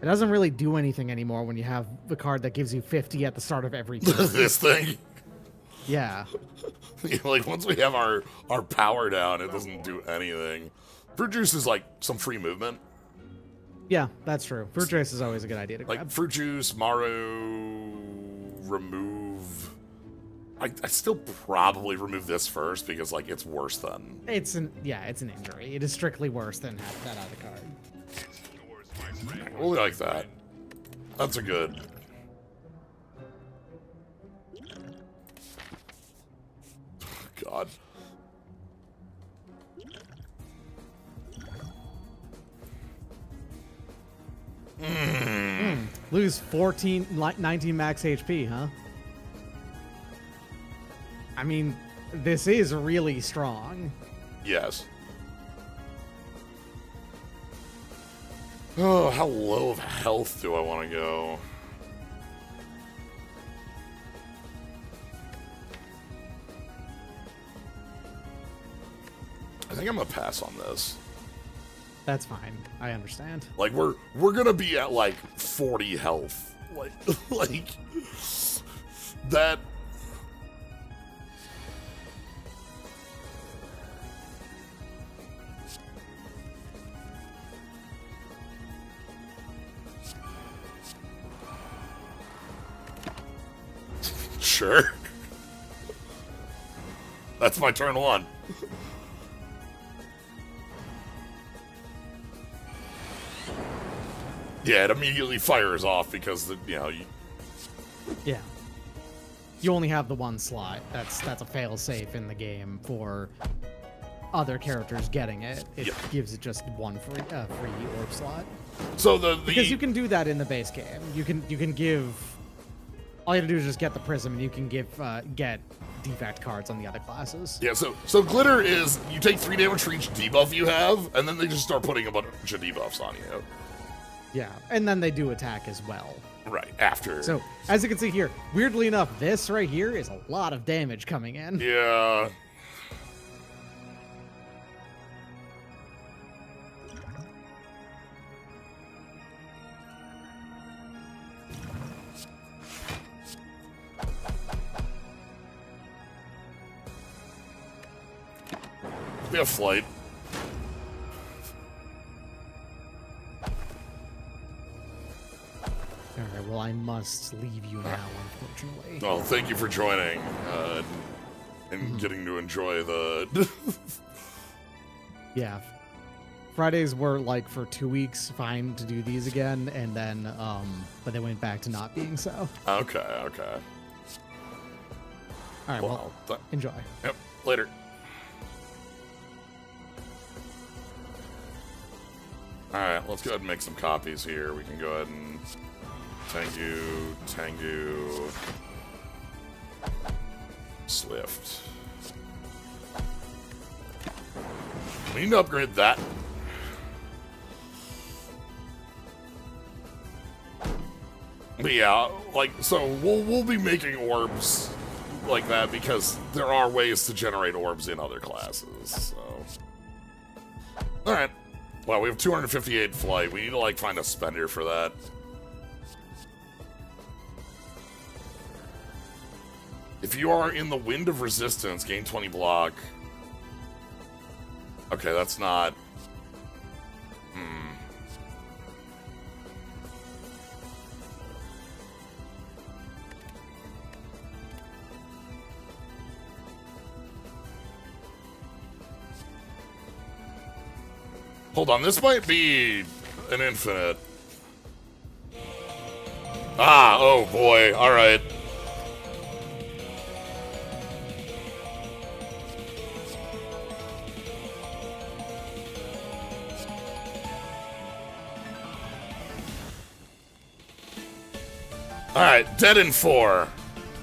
It doesn't really do anything anymore when you have the card that gives you 50 at the start of every turn. This thing. Yeah. Like, once we have our power down, it doesn't do anything. Fruit juice is like some free movement. Yeah, that's true. Fruit Trace is always a good idea to grab. Like fruit juice, Maru, remove. I still probably remove this first because like it's worse than. It's an injury. It is strictly worse than that other card. I really like that. That's a good. God. Lose 19 max HP, huh? I mean, this is really strong. Yes. Oh, how low of health do I want to go? I think I'm gonna pass on this. That's fine. I understand. Like we're gonna be at like 40 health. Like that. Sure. That's my turn 1. Yeah, it immediately fires off because Yeah. You only have the one slot. That's a fail-safe in the game for other characters getting it. It gives it just one free orb slot. So because you can do that in the base game. You can give. All you have to do is just get the prism, and you can get defect cards on the other classes. Yeah. So glitter is you take 3 damage for each debuff you have, and then they just start putting a bunch of debuffs on you. Yeah, and then they do attack as well. Right, after. So, as you can see here, weirdly enough, this right here is a lot of damage coming in. Yeah. We have flight. Alright, well, I must leave you now, unfortunately. Well, thank you for joining and getting to enjoy the. Yeah. Fridays were like for 2 weeks fine to do these again, and then, but they went back to not being so. Okay. Alright, well, enjoy. Yep, later. Alright, let's go ahead and make some copies here. We can go ahead and Tengu, Swift. We need to upgrade that. But yeah, like, so we'll be making orbs like that because there are ways to generate orbs in other classes, so. Alright. Well, we have 258 flight. We need to, like, find a spender for that. If you are in the wind of resistance, gain 20 block. Okay, that's not... Hold on, this might be an infinite. Ah, oh boy, alright. Alright, dead in 4.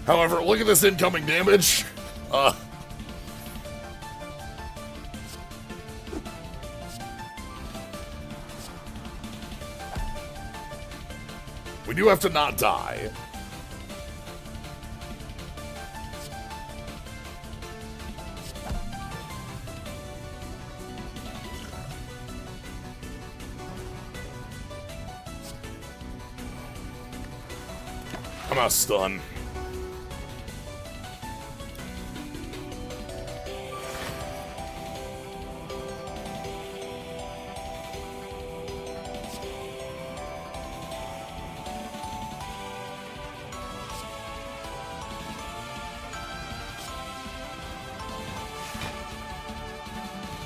However, look at this incoming damage. We do have to not die. I'm out of stun.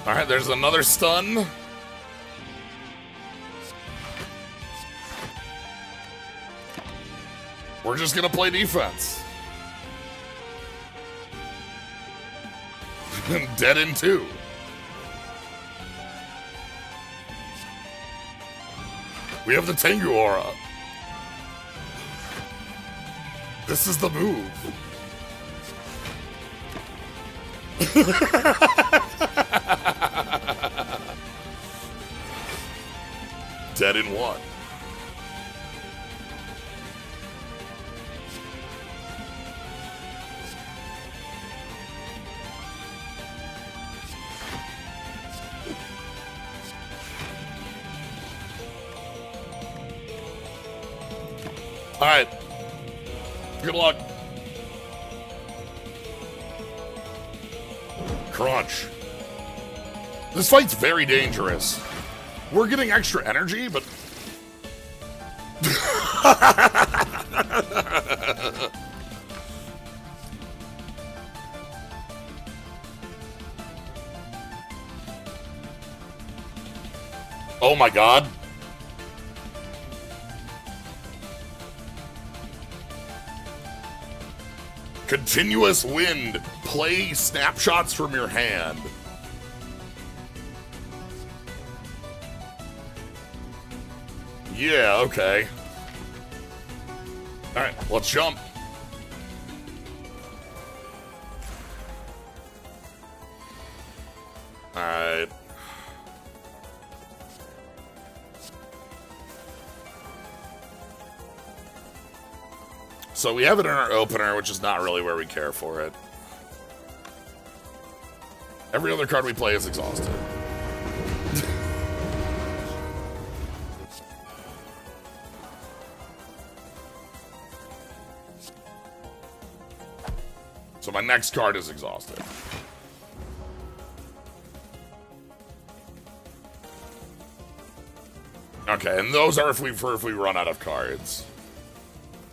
Alright, there's another stun. We're just gonna play defense. Dead in 2. We have the Tengu aura. This is the move. Dead in 1. Alright. Good luck. Crunch. This fight's very dangerous. We're getting extra energy, but... Oh my god. Continuous wind. Play snapshots from your hand. Yeah, okay. Alright, let's jump. Alright. So we have it in our opener, which is not really where we care for it. Every other card we play is exhausted. So my next card is exhausted. Okay, and those are if we run out of cards.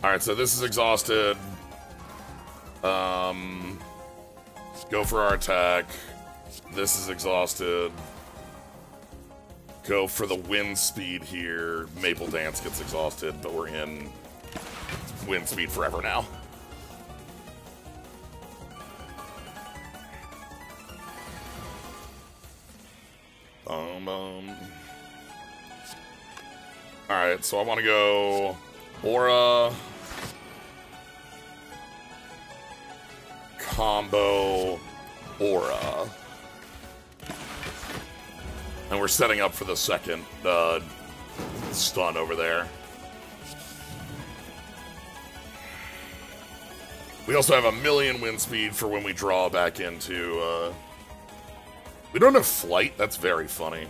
Alright, so this is exhausted. Go for our attack. This is exhausted. Go for the wind speed here. Maple Dance gets exhausted, but we're in wind speed forever now. Alright, so I want to go Aura, combo, Aura. And we're setting up for the second stun over there. We also have 1,000,000 wind speed for when we draw back into... We don't have flight? That's very funny.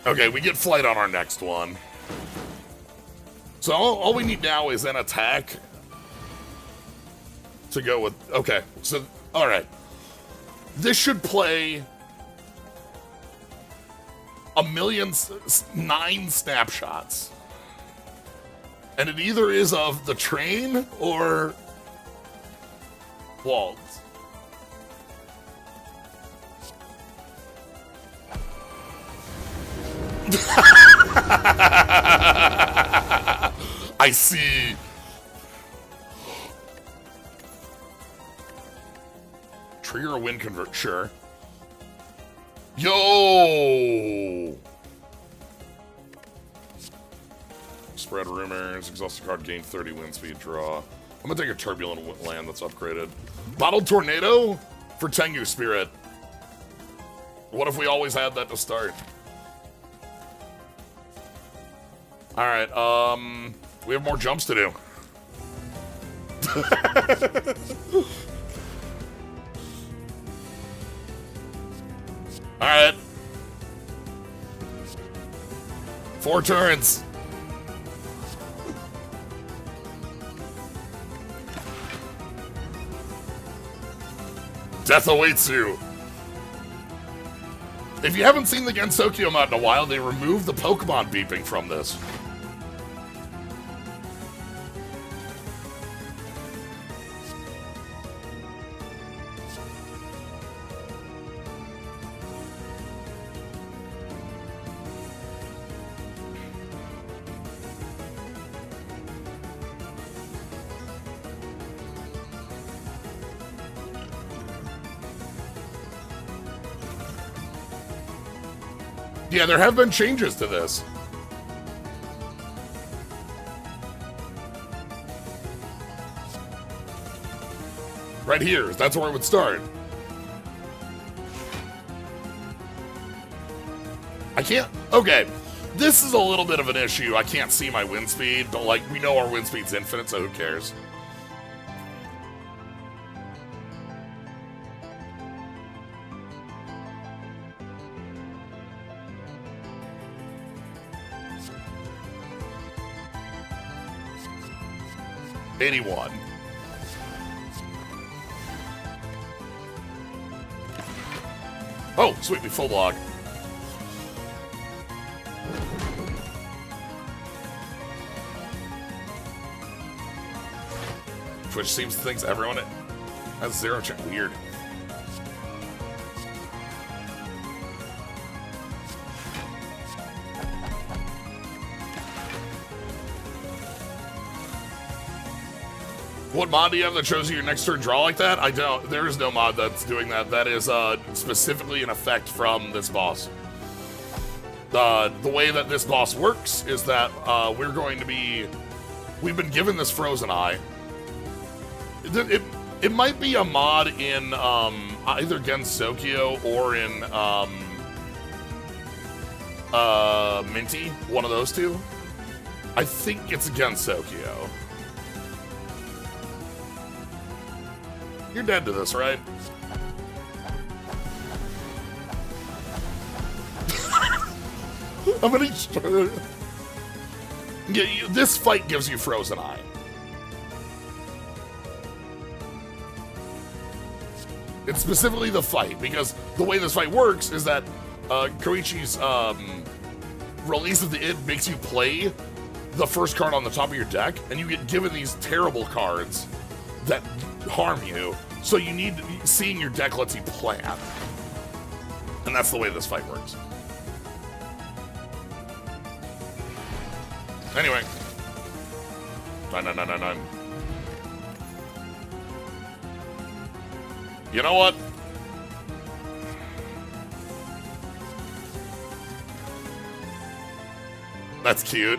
Okay, we get flight on our next one. So all we need now is an attack to go with... Okay, so... Alright. This should play... 9 snapshots. And it either is of the train or... Waltz. I see. Trigger a wind convert, sure. Yo! Spread rumors, exhausted card, gain 30 wind speed, draw. I'm gonna take a turbulent land that's upgraded. Bottled Tornado for Tengu Spirit. What if we always had that to start? Alright, we have more jumps to do. Alright. 4 turns. Death awaits you. If you haven't seen the Gensokyo mod in a while, they removed the Pokemon beeping from this. Yeah, there have been changes to this. Right here, that's where it would start. I can't... Okay, this is a little bit of an issue. I can't see my wind speed, but, like, we know our wind speed's infinite, so who cares? '81. Oh, sweet, we full block. Which seems to think everyone has 0 chance. Weird. What mod do you have that shows you your next turn draw like that? I don't. There is no mod that's doing that. That is specifically an effect from this boss. The way that this boss works is that we've been given this frozen eye. It might be a mod in either Gensokyo or in Minty, one of those two. I think it's Gensokyo. You're dead to this, right? I'm gonna... Yeah, this fight gives you Frozen Eye. It's specifically the fight, because the way this fight works is that Koichi's release of the id makes you play the first card on the top of your deck, and you get given these terrible cards that harm you, so you need seeing your deck lets you plan. And that's the way this fight works. Anyway. 9. You know what? That's cute.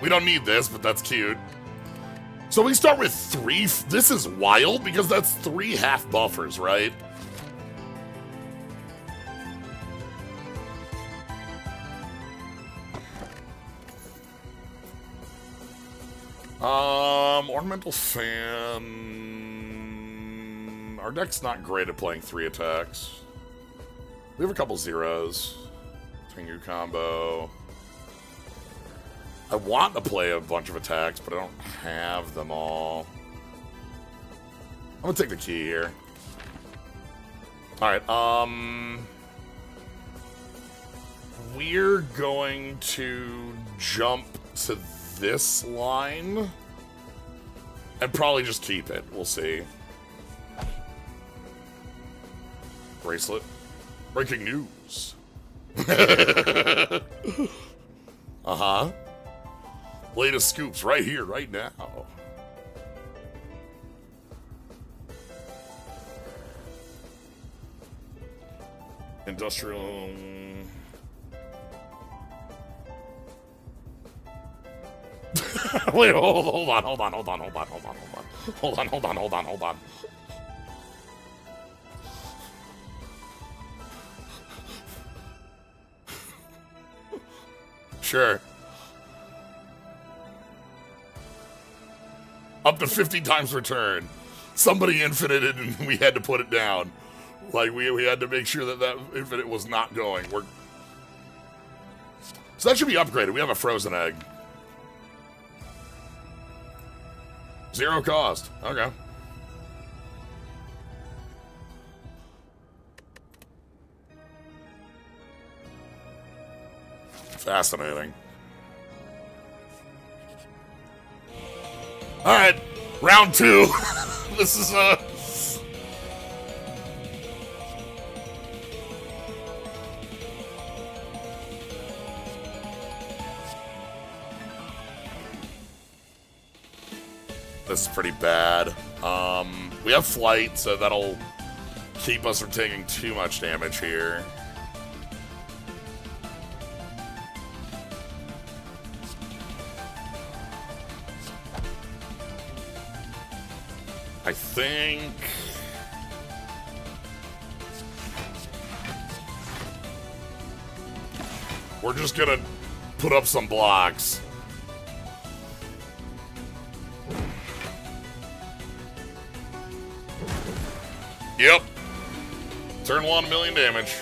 We don't need this, but that's cute. So we start with 3. This is wild because that's 3 half buffers, right? Ornamental Fan. Our deck's not great at playing 3 attacks. We have a couple zeros. Tengu combo. I want to play a bunch of attacks, but I don't have them all. I'm gonna take the key here. Alright, we're going to jump to this line and probably just keep it. We'll see. Bracelet. Breaking news. Uh-huh. Latest scoops right here, right now. Industrial... Wait, hold on. Sure. Up to 50 times return. Somebody infinited and we had to put it down. Like, we had to make sure that infinite was not going. So that should be upgraded. We have a frozen egg. 0 cost. Okay. Fascinating. Alright, round 2. This is this is pretty bad. We have flight, so that'll keep us from taking too much damage here. I think... we're just gonna put up some blocks. Yep. Turn 1, 1 million damage.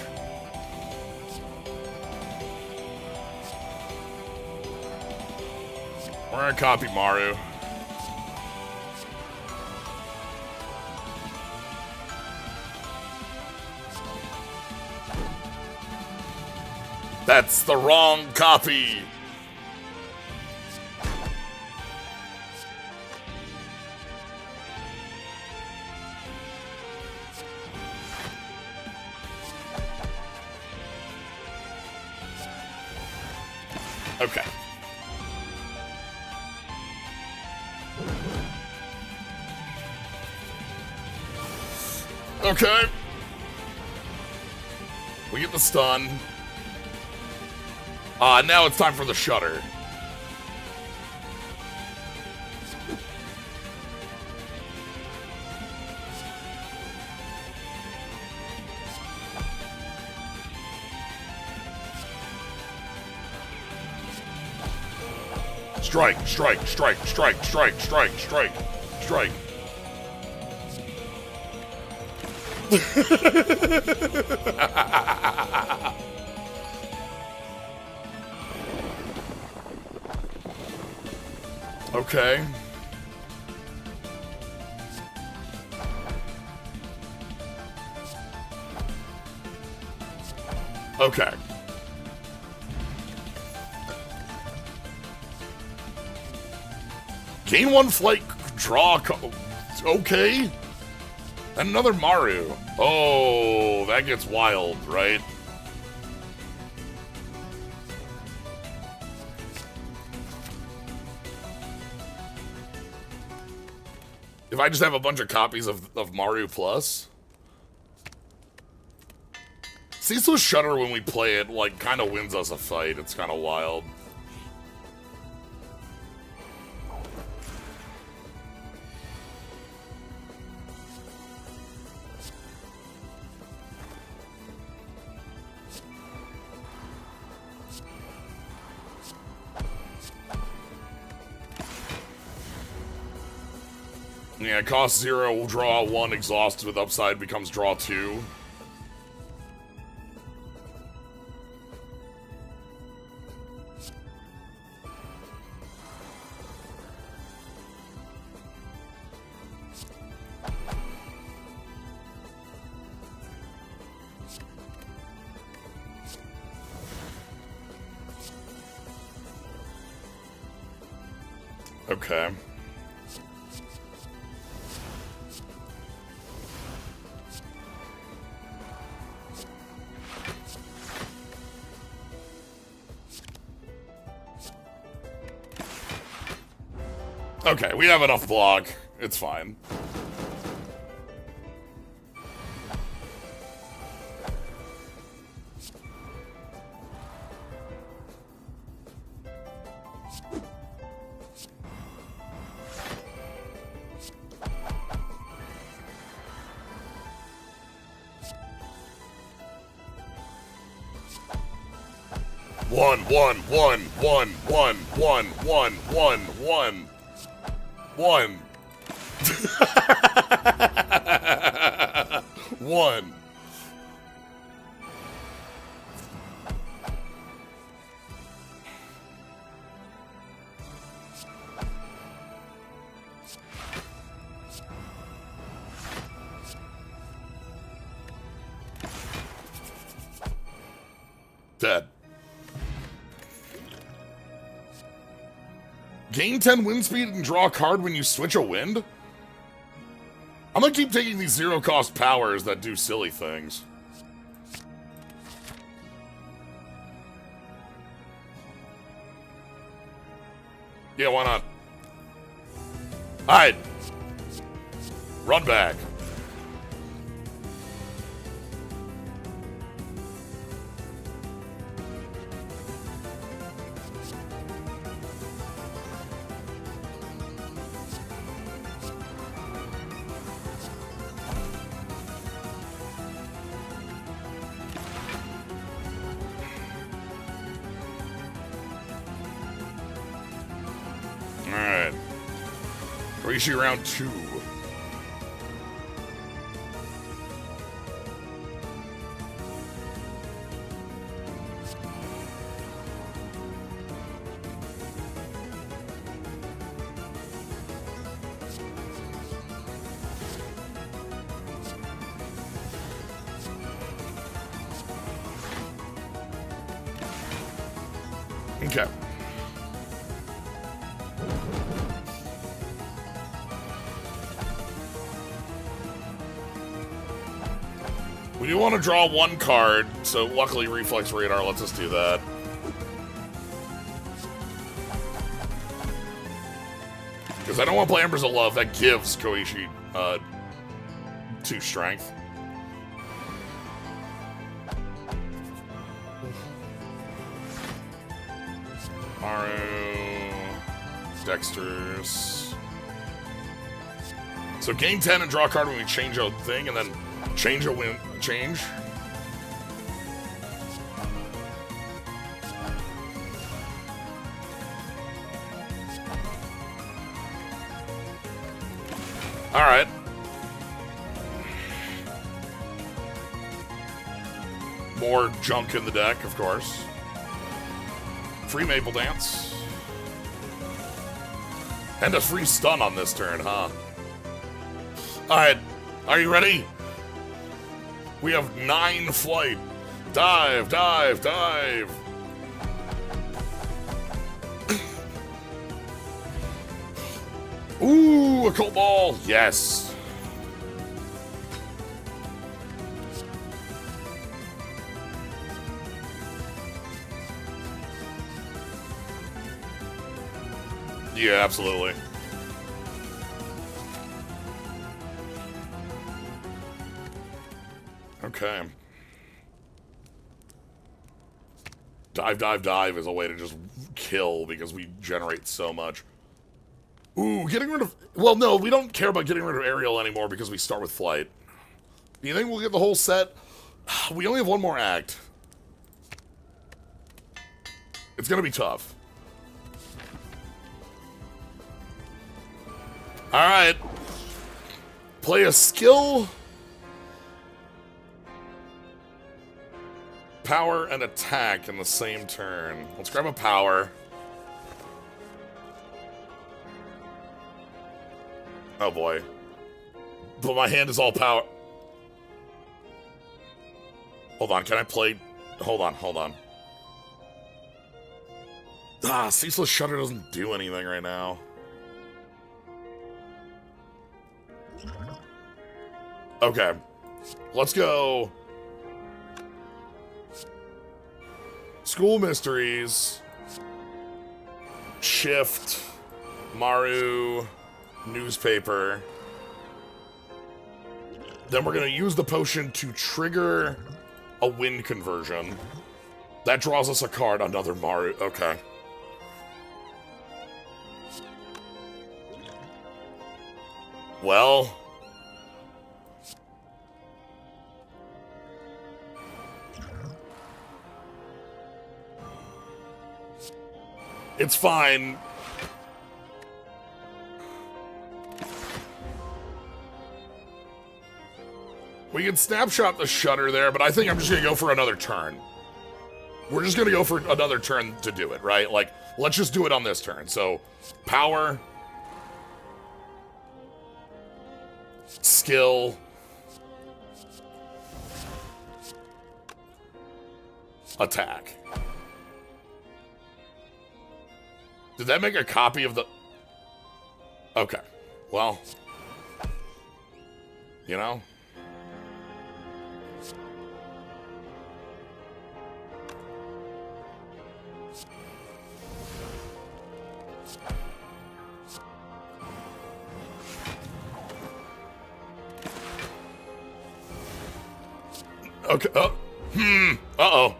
We're gonna copy Maru. That's the wrong copy. Okay. Okay. We get the stun. Now it's time for the shutter. Strike, strike, strike, strike, strike, strike, strike, strike. Okay. Okay. Gain 1 flight, draw. Okay. And another Maru. Oh, that gets wild, right? If I just have a bunch of copies of Maru Plus. See, so Shutter when we play it, like, kind of wins us a fight. It's kind of wild. Yeah, cost 0, draw 1, exhaust with upside becomes draw 2. Okay. Okay, we have enough block. It's fine. One. One. Dead. Gain 10 wind speed and draw a card when you switch a wind? I'm gonna keep taking these zero-cost powers that do silly things. Yeah, why not? Hide! Run back. Alright. Reishi round 2. Okay. We do want to draw one card, so luckily Reflex Radar lets us do that. Because I don't want to play Embers of Love. That gives Koichi 2 strength. Maru, Dexter's. So gain 10 and draw a card when we change a thing, and then change a win. Change. All right. More junk in the deck, of course. Free Maple Dance. And a free stun on this turn, huh? Alright, are you ready? We have 9 flight. Dive, dive, dive. Ooh, a Colt Ball. Yes. Yeah, absolutely. Okay. Dive, dive, dive is a way to just kill because we generate so much. Ooh, getting rid of... Well, no, we don't care about getting rid of Aerial anymore because we start with Flight. Do you think we'll get the whole set? We only have one more act. It's gonna be tough. Alright. Play a skill, power, and attack in the same turn. Let's grab a power. Oh boy. But my hand is all power. Hold on, can I play? Hold on, hold on. Ah, Ceaseless Shudder doesn't do anything right now. Okay. Let's go. School Mysteries. Shift. Maru. Newspaper. Then we're going to use the potion to trigger a wind conversion. That draws us a card, another Maru. Okay. Well. It's fine. We can snapshot the shutter there, but I think I'm just going to go for another turn. We're just going to go for another turn to do it, right? Like, let's just do it on this turn. So, power. Skill. Attack. Did that make a copy of the... Okay. Well. You know? Okay. Uh-oh.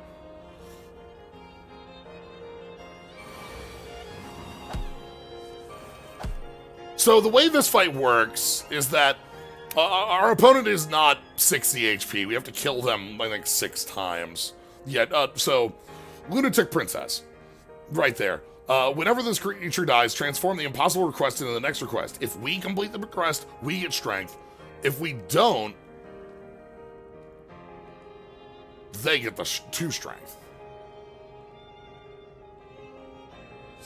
So the way this fight works is that our opponent is not 60 HP. We have to kill them, I think, 6 times. Yet, so, Lunatic Princess. Right there. Whenever this creature dies, transform the impossible request into the next request. If we complete the request, we get strength. If we don't, they get the 2 strength.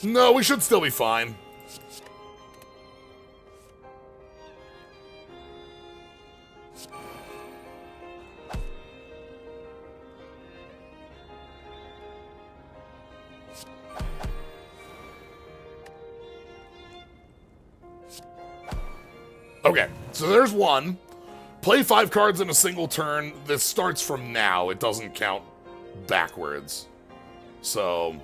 No, we should still be fine. Okay, so there's one. Play 5 cards in a single turn. This starts from now. It doesn't count backwards. So...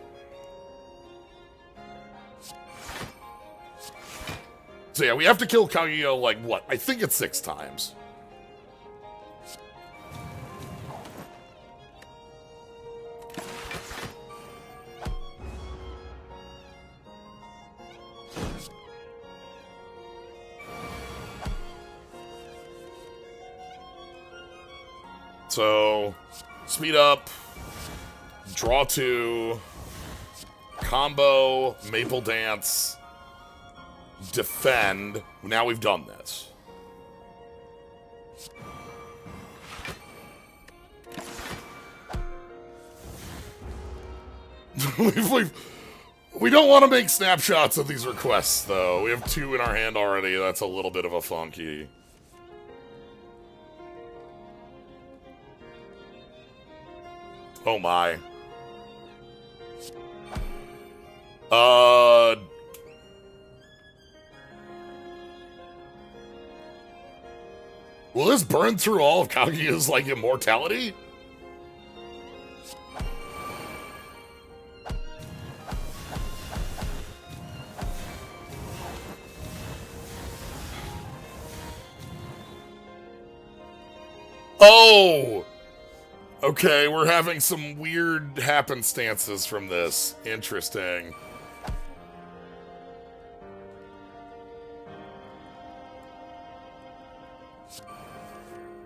So yeah, we have to kill Kaguya, like, what? I think it's 6 times. So, speed up, draw 2, combo, maple dance, defend. Now we've done this. We don't want to make snapshots of these requests, though. We have 2 in our hand already. That's a little bit of a funky. Oh my. Will this burn through all of Kaguya's, like, immortality? Oh! Okay, we're having some weird happenstances from this. Interesting.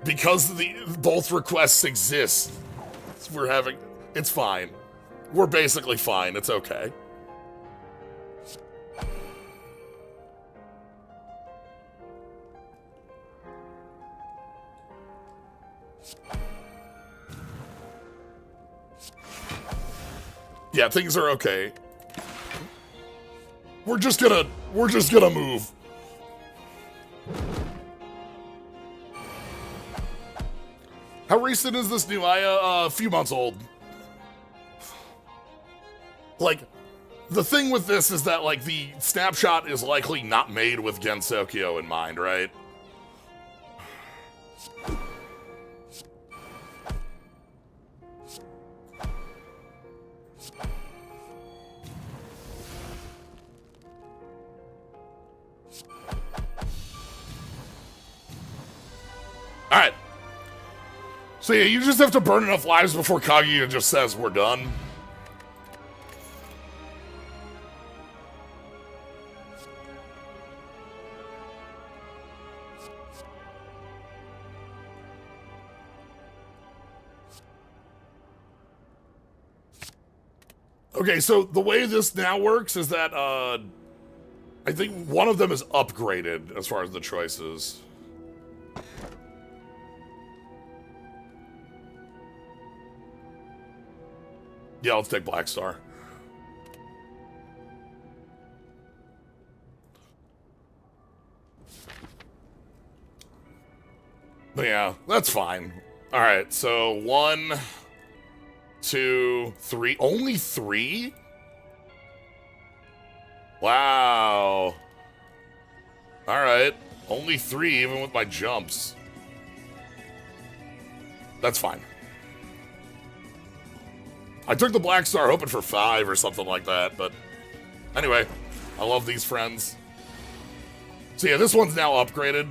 Because both requests exist, we're having... It's fine. We're basically fine. It's okay. Yeah, things are okay. We're just gonna move. How recent is this new Aya? A few months old. Like, the thing with this is that, like, the snapshot is likely not made with Gensokyo in mind, right? Alright. So yeah, you just have to burn enough lives before Kaguya just says we're done. Okay, so the way this now works is that, I think one of them is upgraded as far as the choices. Yeah, let's take Black Star. But yeah, that's fine. Alright, so 1, 2, 3. Only 3? Wow. Alright. Only 3, even with my jumps. That's fine. I took the Black Star hoping for 5 or something like that, but anyway, I love these friends. So yeah, this one's now upgraded.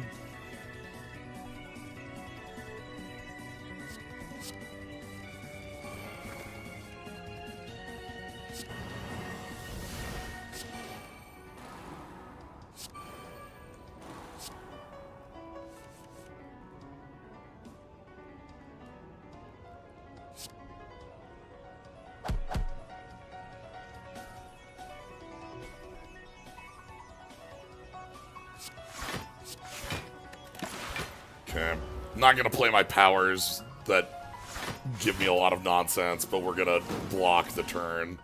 Okay. I'm not gonna play my powers that give me a lot of nonsense, but we're gonna block the turn.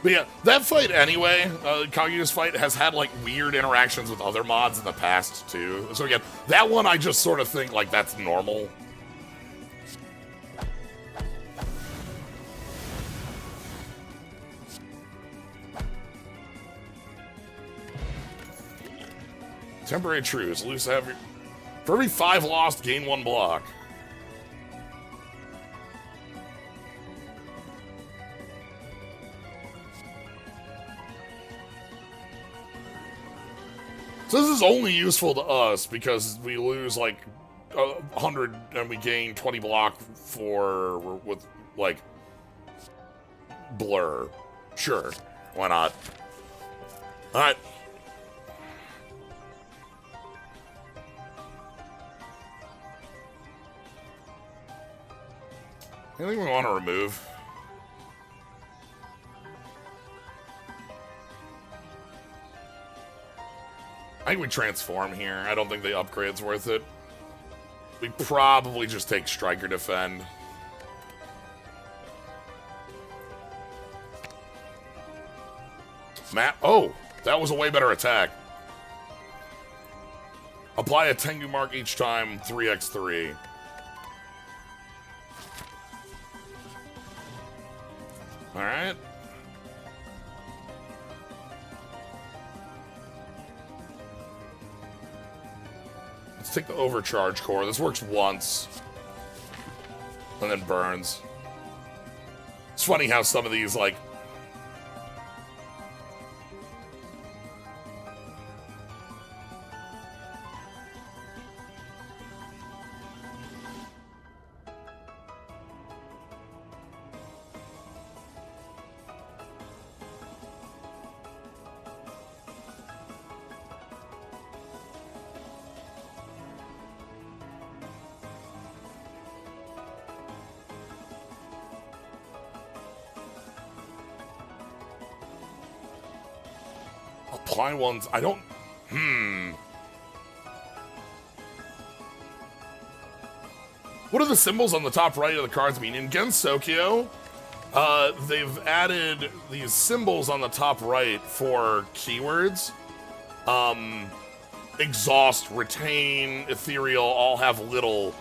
But yeah, that fight anyway, Kaguya's fight has had like weird interactions with other mods in the past too. So again, that one I just sort of think like that's normal. Temporary truce. Lose every... For every 5 lost, gain 1 block. So this is only useful to us because we lose like 100 and we gain 20 block for with like blur. Sure, why not? All right. Anything we want to remove? I think we transform here. I don't think the upgrade's worth it. We probably just take Striker Defend. Matt, oh, that was a way better attack. Apply a Tengu mark each time, 3x3. Alright. Let's take the Overcharge Core. This works once. And then burns. It's funny how some of these, like... Apply ones. I don't... What do the symbols on the top right of the cards mean? In Gensokyo, they've added these symbols on the top right for keywords. Exhaust, retain, ethereal, all have little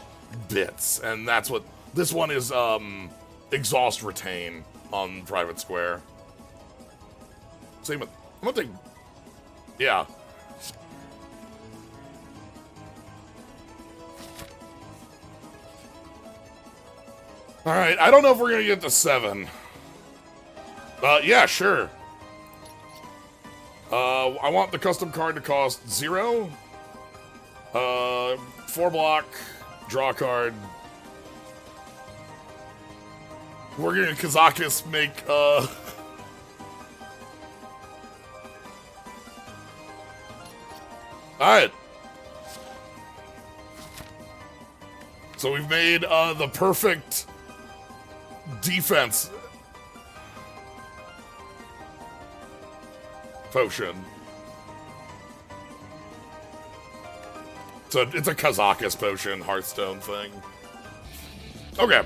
bits. And that's what... This one is exhaust, retain on Private Square. Same with... I'm gonna take... Yeah. Alright, I don't know if we're gonna get to 7. Yeah, sure. I want the custom card to cost 0. 4 block, draw a card. We're gonna Kazakis make, Alright. So we've made the perfect defense potion. So it's a Kazakis potion, Hearthstone thing. Okay.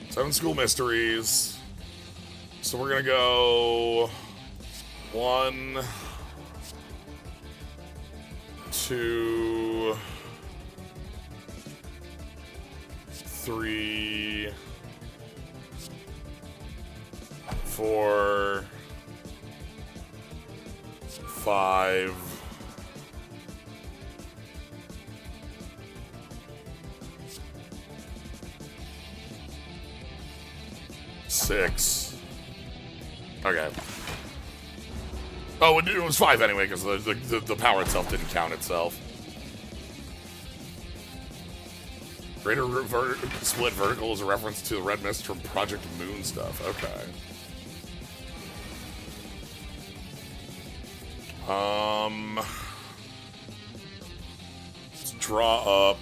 Seven School Mysteries. So we're gonna go 1, 2, 3, 4, 5, 6. Okay. Oh, it was 5 anyway, because the power itself didn't count itself. Greater split vertical is a reference to the red mist from Project Moon stuff. Okay. Let's draw up.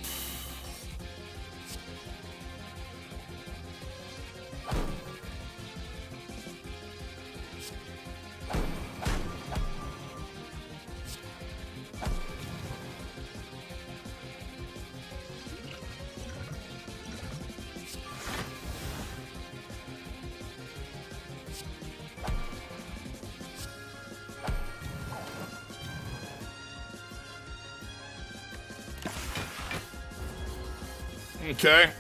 Okay.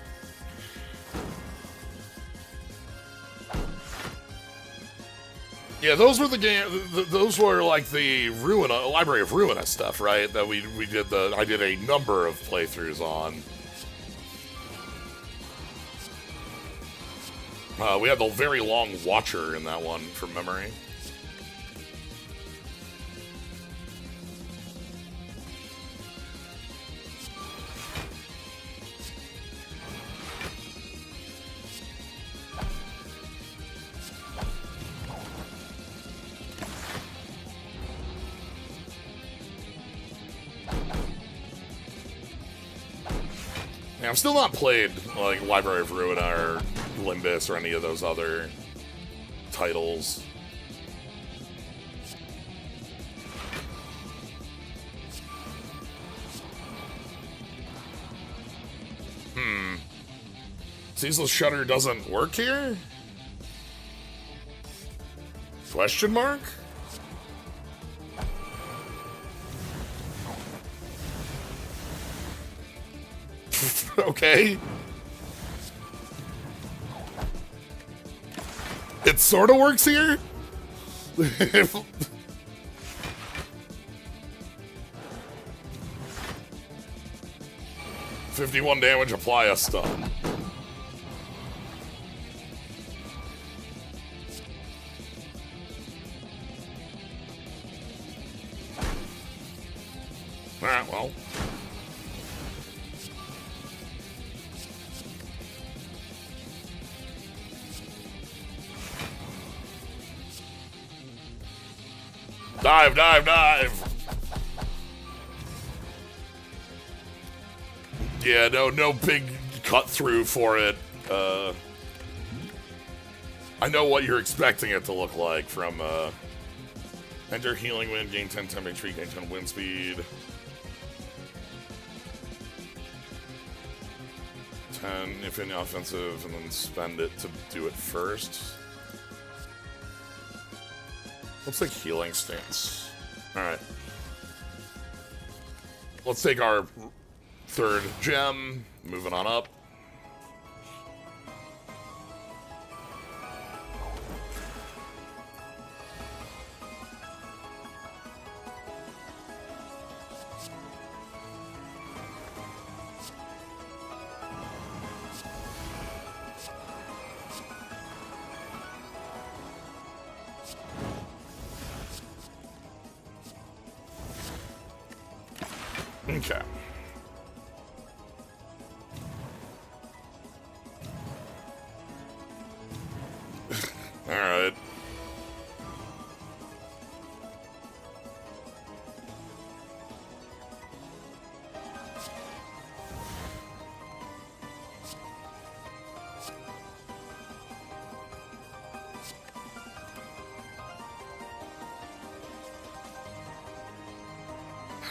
Yeah, those were the game. Those were like the Library of Ruina stuff, right? That we did I did a number of playthroughs on. We had the very long Watcher in that one from memory. Yeah, I've still not played like Library of Ruina or Limbus or any of those other titles. Ceaseless Shutter doesn't work here? Question mark? Okay. It sort of works here? 51 damage, apply a stun. Alright, well. Dive, dive, dive! Yeah, no big cut through for it. I know what you're expecting it to look like from, enter Healing Wind, gain 10 temp HP, gain 10 wind speed. 10 if in offensive, and then spend it to do it first. Looks like healing stance. Alright. Let's take our third gem. Moving on up. Okay. All right.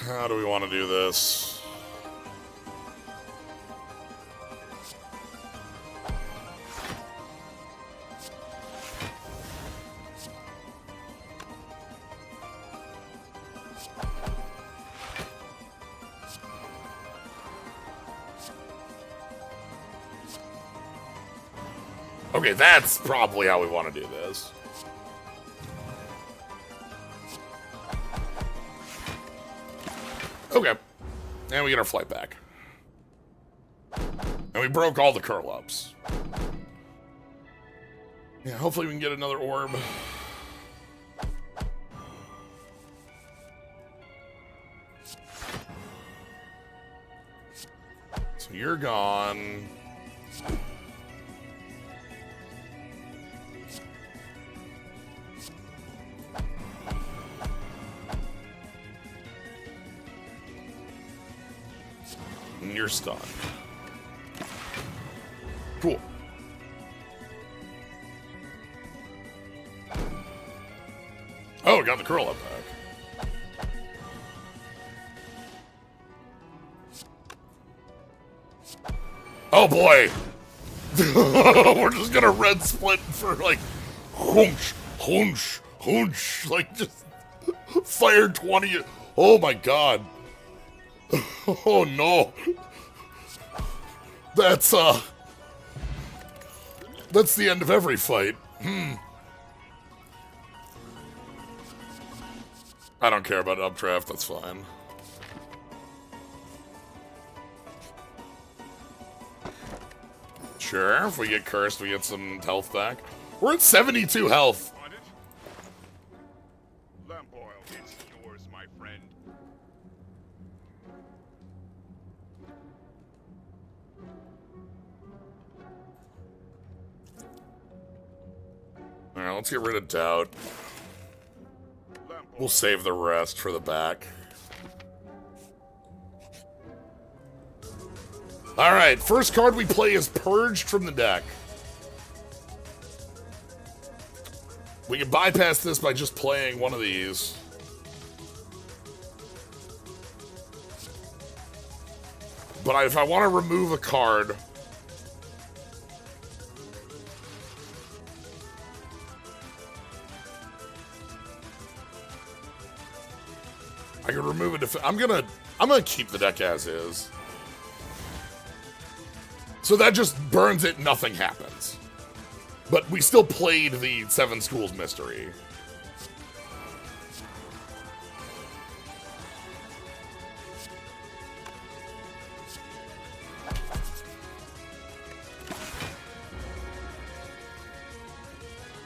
How do we want to do this? Okay, that's probably how we want to do this. Okay. And we get our flight back. And we broke all the curl-ups. Yeah, hopefully we can get another orb. So you're gone. And you're stunned. Cool. Oh, got the curl up back. Oh boy! We're just gonna red split for like hunch, hunch, hunch, like just fire 20. Oh my god. Oh no. That's the end of every fight. I don't care about updraft, that's fine. Sure, if we get cursed, we get some health back. We're at 72 health. Lamp oil, it's yours, my friend. Alright, let's get rid of doubt. We'll save the rest for the back. Alright, first card we play is Purged from the deck. We can bypass this by just playing one of these. But if I want to remove a card... I can remove it. I'm gonna keep the deck as is. So that just burns it. Nothing happens. But we still played the Seven Schools Mystery.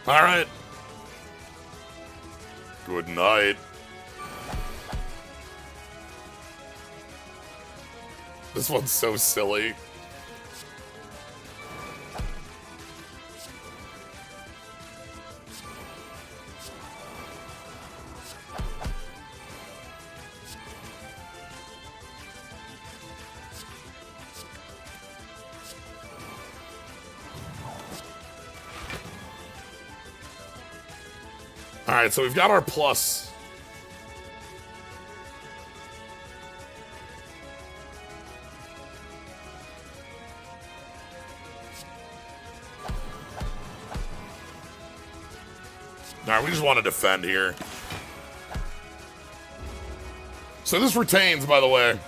All right. Good night. This one's so silly. All right, so we've got our plus. Alright, we just want to defend here. So this retains, by the way.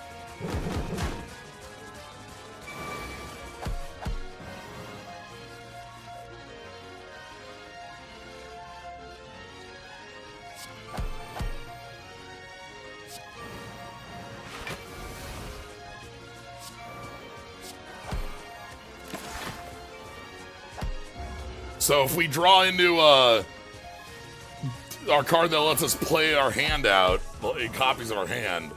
So if we draw into our card that lets us play our hand out, copies of our hand,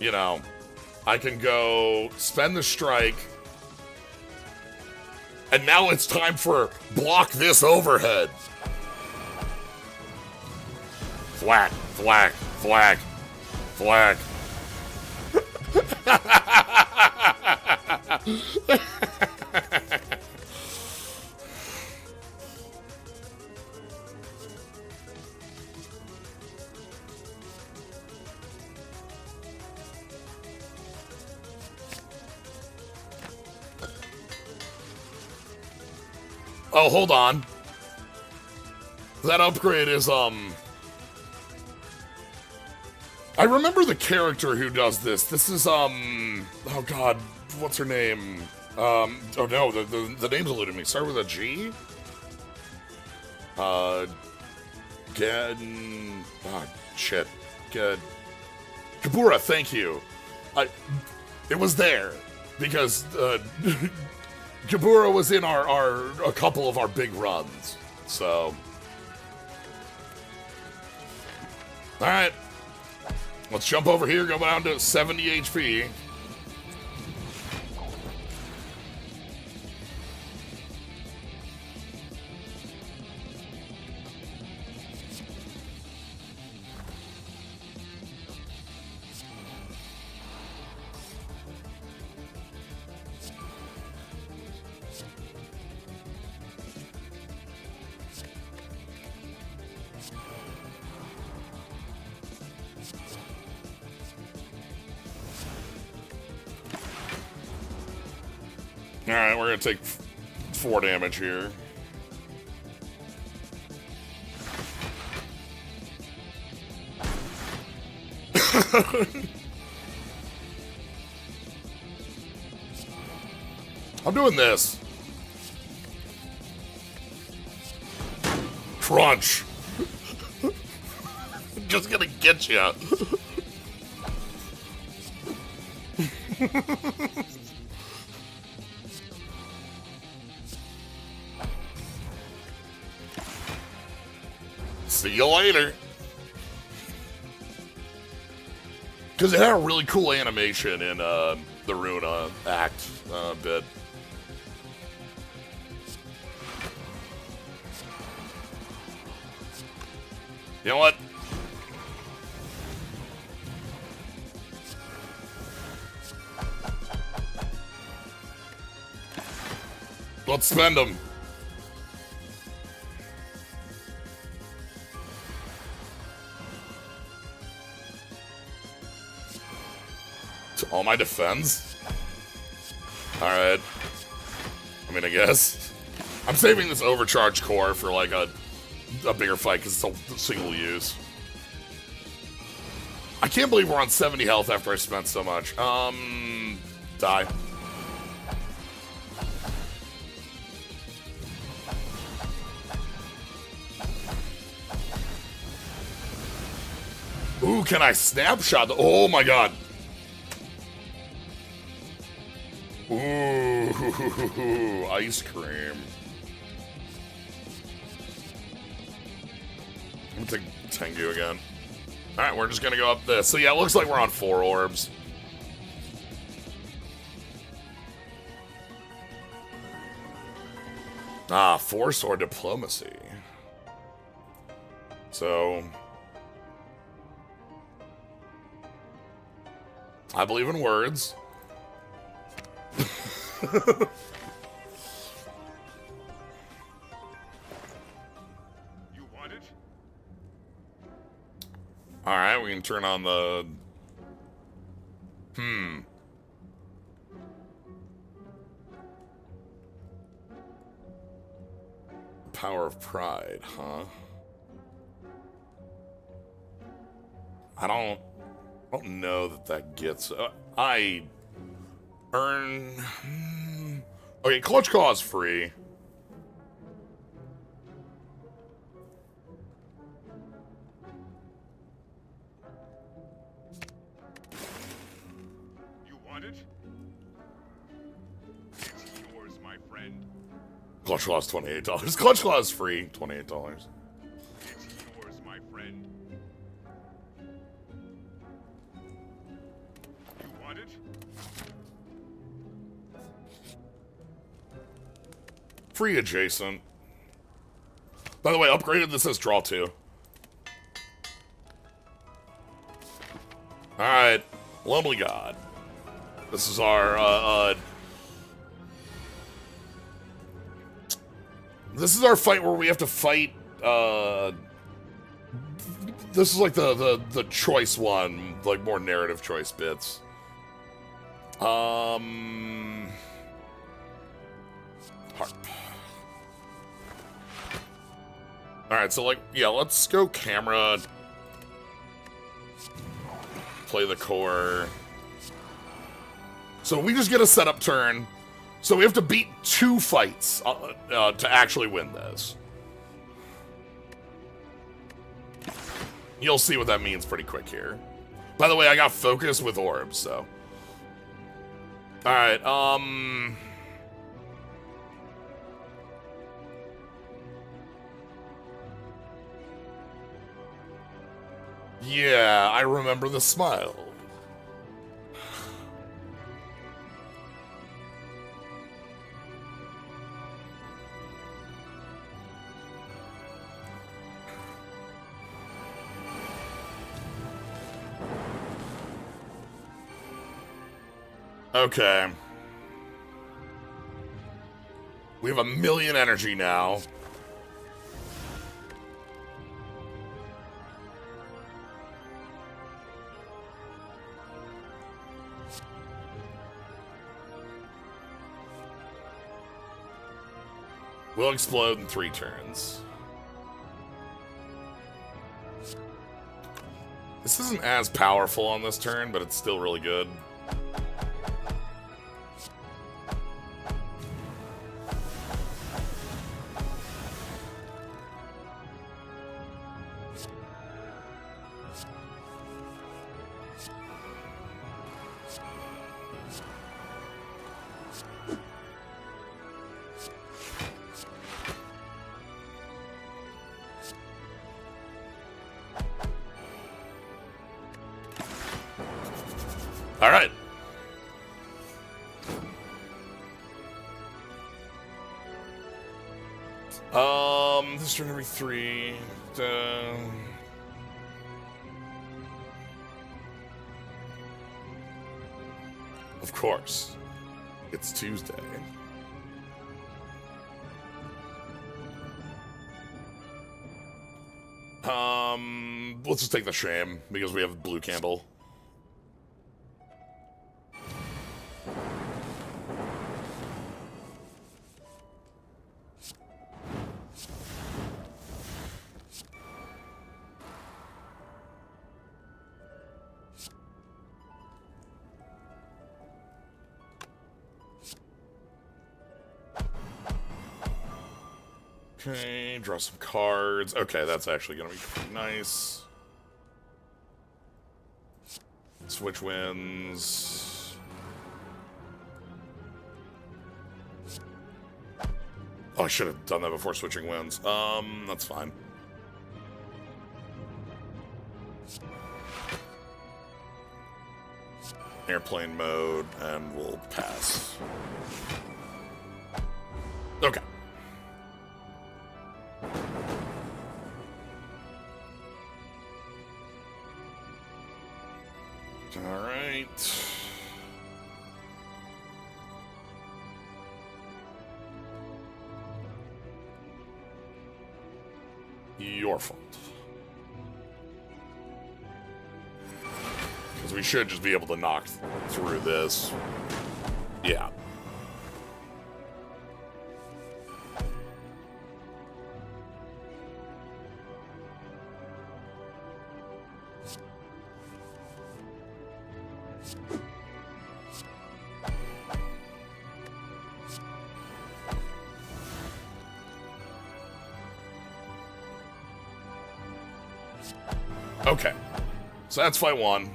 you know, I can go spend the strike, and now it's time for block this overhead. Thwack, thwack, thwack, thwack. Oh, hold on. That upgrade is, I remember the character who does this. This is, oh god, what's her name? Oh no, the name's eluding me. Start with a G? Shit. Kabura, thank you. It was there, because, Kabura was in a couple of our big runs, so. Alright. Let's jump over here, go down to 70 HP. Alright, we're gonna take 4 damage here. I'm doing this. Crunch. Just gonna get you. See you later. Because it had a really cool animation in the Runa act bit. You know what? Let's spend them. To all my defense? Alright. I mean, I guess. I'm saving this overcharge core for like a bigger fight because it's a single use. I can't believe we're on 70 health after I spent so much. Die. Ooh, can I snapshot? Oh my god. Ooh, ice cream. I'm gonna take Tengu again. Alright, we're just gonna go up this. So yeah, it looks like we're on 4 orbs. Ah, force or diplomacy. So I believe in words. You want it? Alright, we can turn on the... Power of Pride, huh? I don't know that gets... I earn... Okay, Clutch Claw is free. You want it? It's yours, my friend. Clutch Claw is $28. Clutch Claw is free, $28. It's yours, my friend. You want it? Free adjacent. By the way, upgraded, this says draw 2. Alright, Lonely God. This is our, this is our fight where we have to fight, this is like the choice one, like more narrative choice bits. Harp. Alright, so like, yeah, let's go camera. Play the core. So we just get a setup turn. So we have to beat 2 fights to actually win this. You'll see what that means pretty quick here. By the way, I got focus with orbs, so. Alright, yeah, I remember the smile. Okay. We have 1,000,000 energy now. We'll explode in 3 turns. This isn't as powerful on this turn, but it's still really good. All right. This turn every 3. Of course. It's Tuesday. Let's just take the shame because we have blue candle. Okay, draw some cards. Okay, that's actually going to be pretty nice. Switch wins. Oh, I should have done that before switching wins. That's fine. Airplane mode, and we'll pass. Okay. All right. Your fault. Because we should just be able to knock through this. Yeah. Okay, so that's fight 1.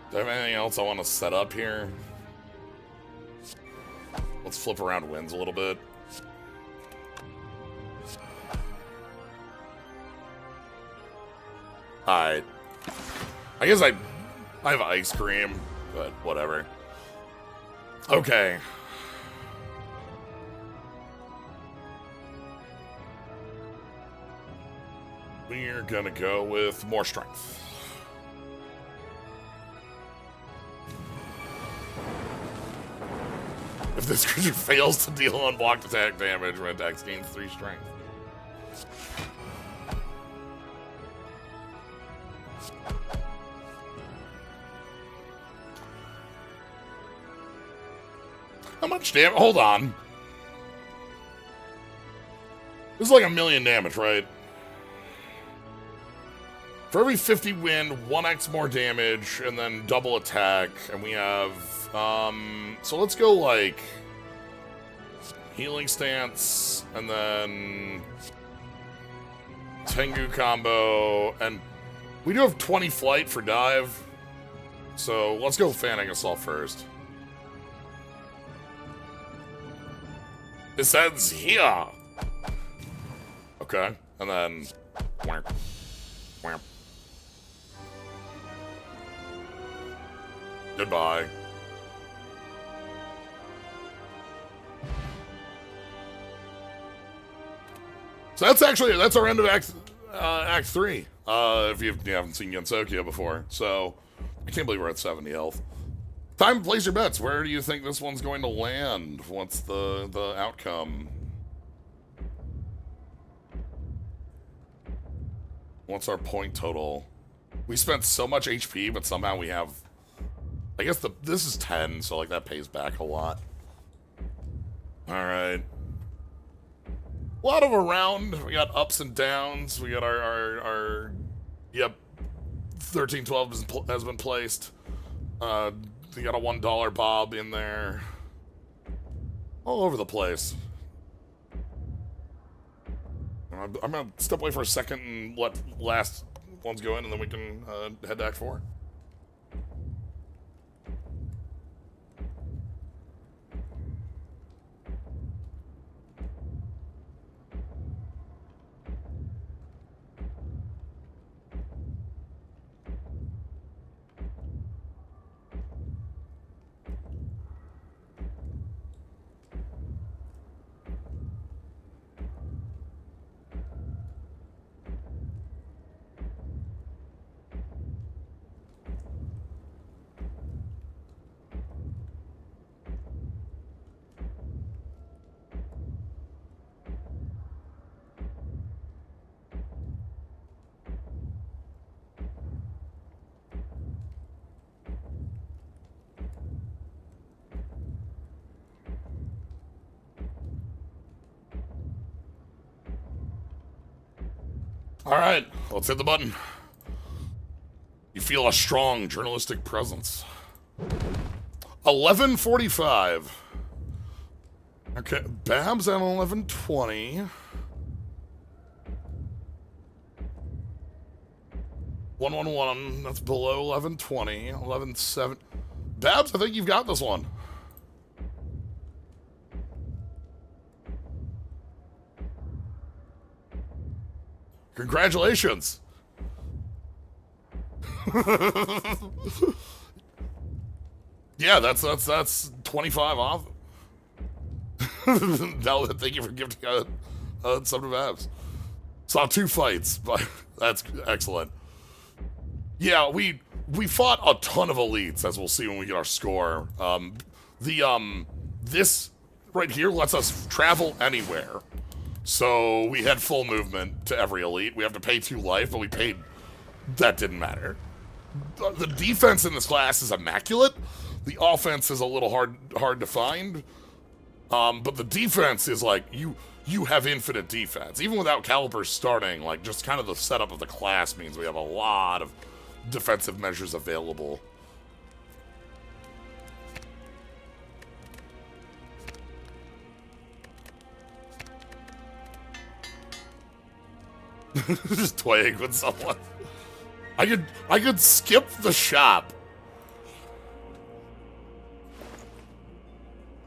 Do I have anything else I want to set up here? Let's flip around wins a little bit. Alright. I guess I have ice cream, but whatever. Okay. We're gonna go with more strength. If this creature fails to deal unblocked attack damage when attacks gains 3 strength. How much damage? Hold on. This is like 1,000,000 damage, right? For every 50 win, 1x more damage, and then double attack, and we have, so let's go, like, healing stance, and then Tengu combo, and we do have 20 flight for dive, so let's go Fanning Assault first. This ends here! Okay, and then, whamp, whamp. Goodbye. So that's our end of Act 3. If you haven't seen Gensokyo before. So, I can't believe we're at 70 health. Time to place your bets. Where do you think this one's going to land? What's the outcome? What's our point total? We spent so much HP, but somehow we have... I guess this is 10, so like that pays back a lot. Alright. A lot of around. We got ups and downs. We got our yep, 1312 has been placed. We got a $1 bob in there. All over the place. I'm gonna step away for a second and let last ones go in, and then we can head to Act 4. All right, let's hit the button. You feel a strong journalistic presence. 11:45. Okay, Babs at 11:20. 111, that's below 11:20. 11:07. Babs, I think you've got this one. Congratulations. Yeah, that's 25 off. No, thank you for gifting some to Babs. Saw 2 fights, but that's excellent. Yeah, we fought a ton of elites, as we'll see when we get our score. This right here lets us travel anywhere. So we had full movement to every elite. We have to pay 2 life, but we paid. That didn't matter. The defense in this class is immaculate. The offense is a little hard to find. But the defense is like you have infinite defense. Even without calipers starting, like just kind of the setup of the class means we have a lot of defensive measures available. Just toying with someone. I could skip the shop.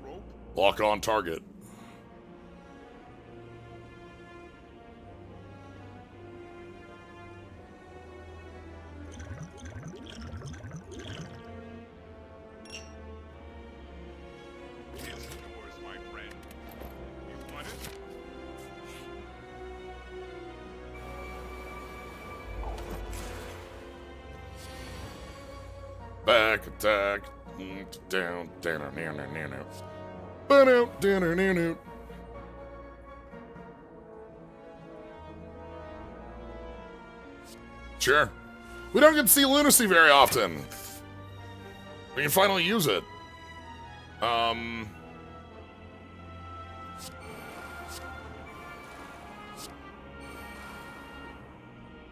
Rope. Lock on target. It's yours, my friend. You want it? Back attack. Down, down, down, down, down. Ba-down, down, down, down, down. Sure. We don't get to see lunacy very often. We can finally use it. I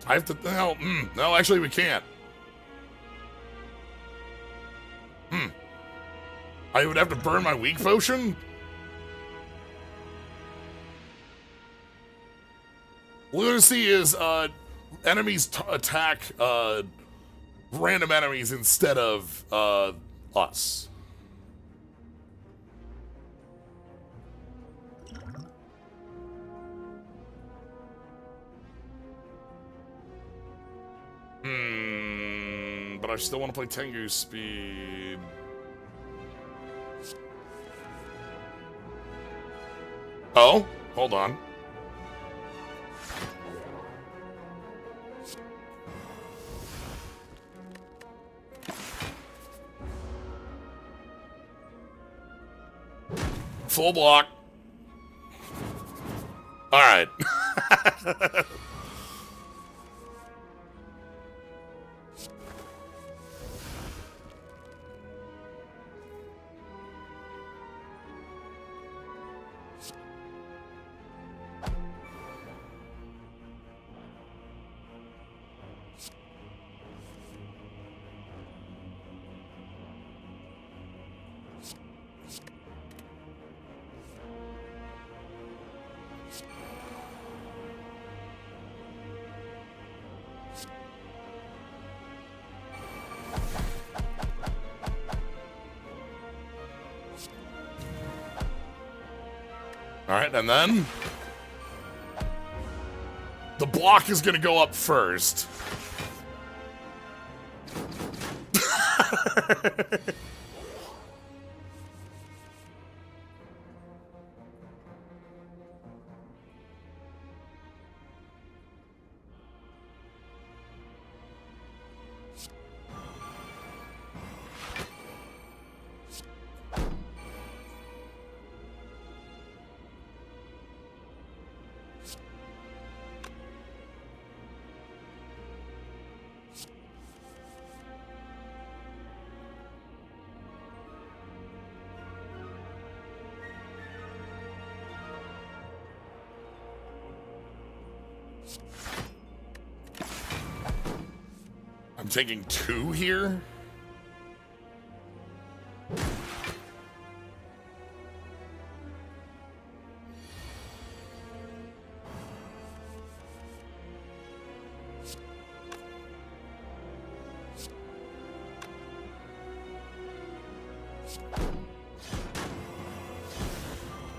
have to. No, actually, we can't. I would have to burn my weak potion? Lunacy is, enemies attack, random enemies instead of, us. But I still want to play Tengu speed. Oh, hold on. Full block. All right. All right, and then the block is going to go up first. I'm taking 2 here.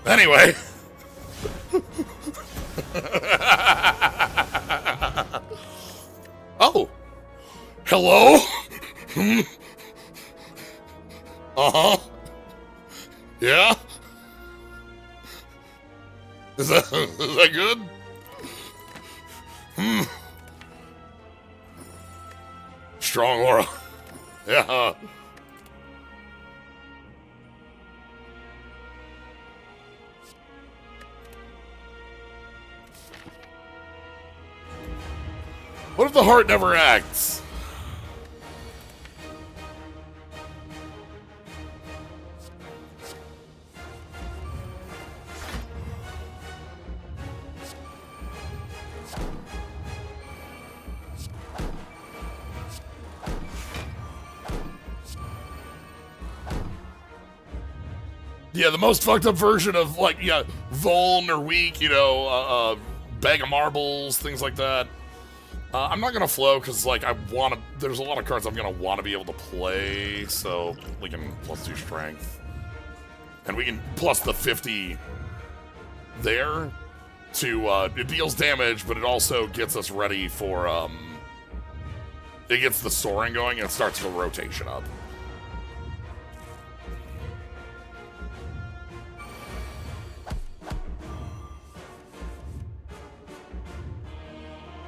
Anyway. Oh. Hello? Uh-huh. Yeah? Is that good? Strong aura. Yeah. What if the heart never acts? Yeah, the most fucked up version of, like, yeah, vuln or weak, you know, bag of marbles, things like that. I'm not gonna flow because, like, there's a lot of cards I'm gonna want to be able to play, so let's do strength. And we can plus the 50 there to, it deals damage, but it also gets us ready for, it gets the soaring going and it starts the rotation up.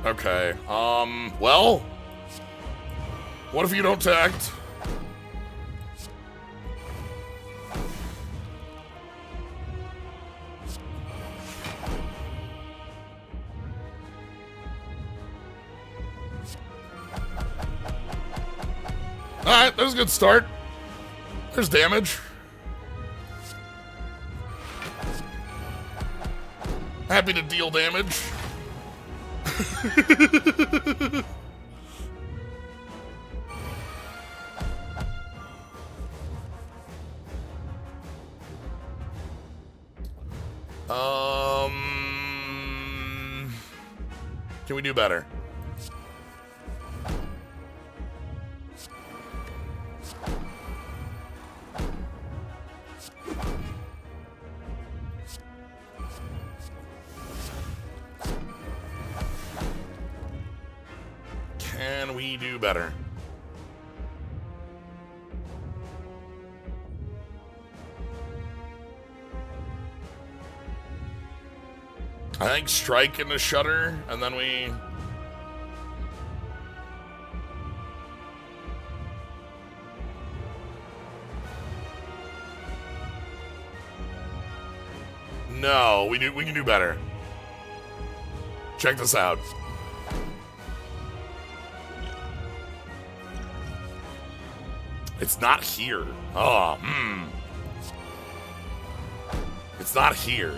Okay, well, what if you don't tact? Alright, that was a good start. There's damage. Happy to deal damage. Can we do better? Can we do better? I think strike into shutter, and then we... No, we can do better. Check this out. It's not here. Oh, It's not here.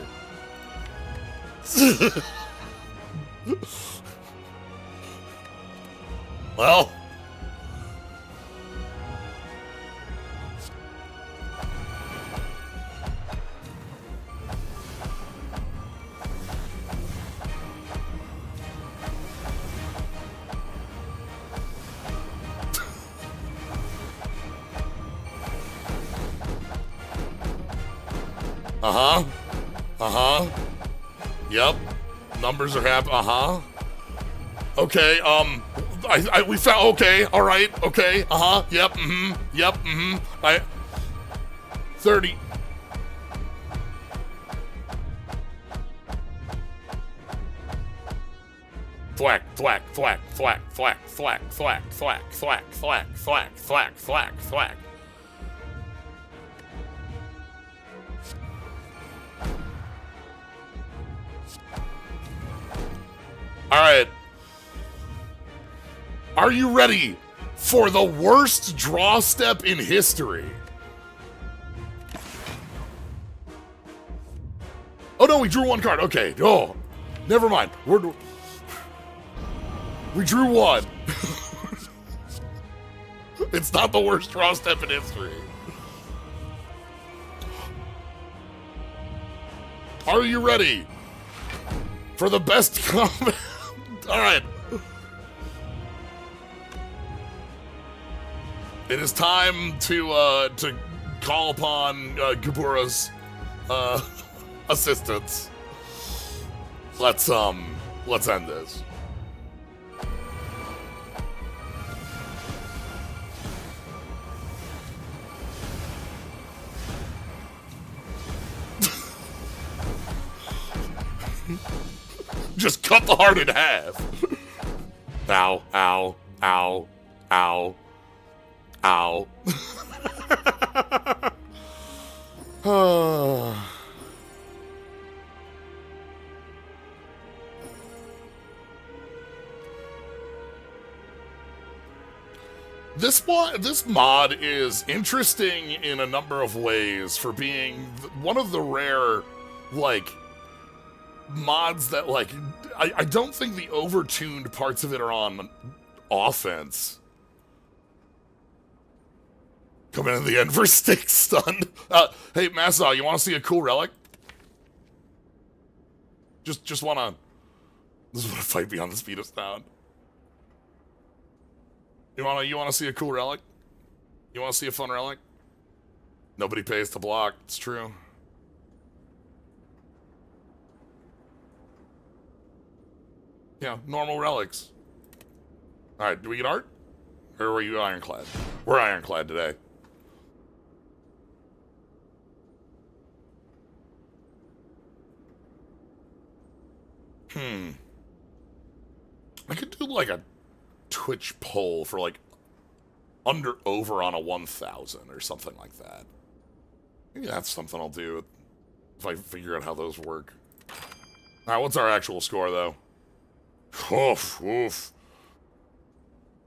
Well. Uh-huh. Uh-huh. Yep. Numbers are Uh-huh. Okay, we found, okay, alright, okay, uh-huh, yep, yep, 30. Thwack, thwack, thwack, thwack, thwack, thwack, thwack, thwack, thwack, thwack, thwack, thwack, thwack, thwack. Alright. Are you ready for the worst draw step in history? Oh no, we drew one card. Okay. Oh, never mind. We drew one. It's not the worst draw step in history. Are you ready for the best combat? All right. It is time to call upon Gabura's assistance. Let's end this. Just cut the heart in half. Ow, ow, ow, ow, ow. This mod is interesting in a number of ways for being one of the rare, like, mods that, like, I don't think the overtuned parts of it are on offense. Coming in the end for stick stun. Hey, Massa, you want to see a cool relic? Just wanna... This is what a fight beyond the speed of sound. You wanna see a cool relic? You wanna see a fun relic? Nobody pays to block, it's true. Yeah, normal relics. Alright, do we get art? Or were you ironclad? We're ironclad today. I could do like a Twitch poll for like over on a 1,000 or something like that. Maybe that's something I'll do if I figure out how those work. Alright, what's our actual score though? Oof, oof.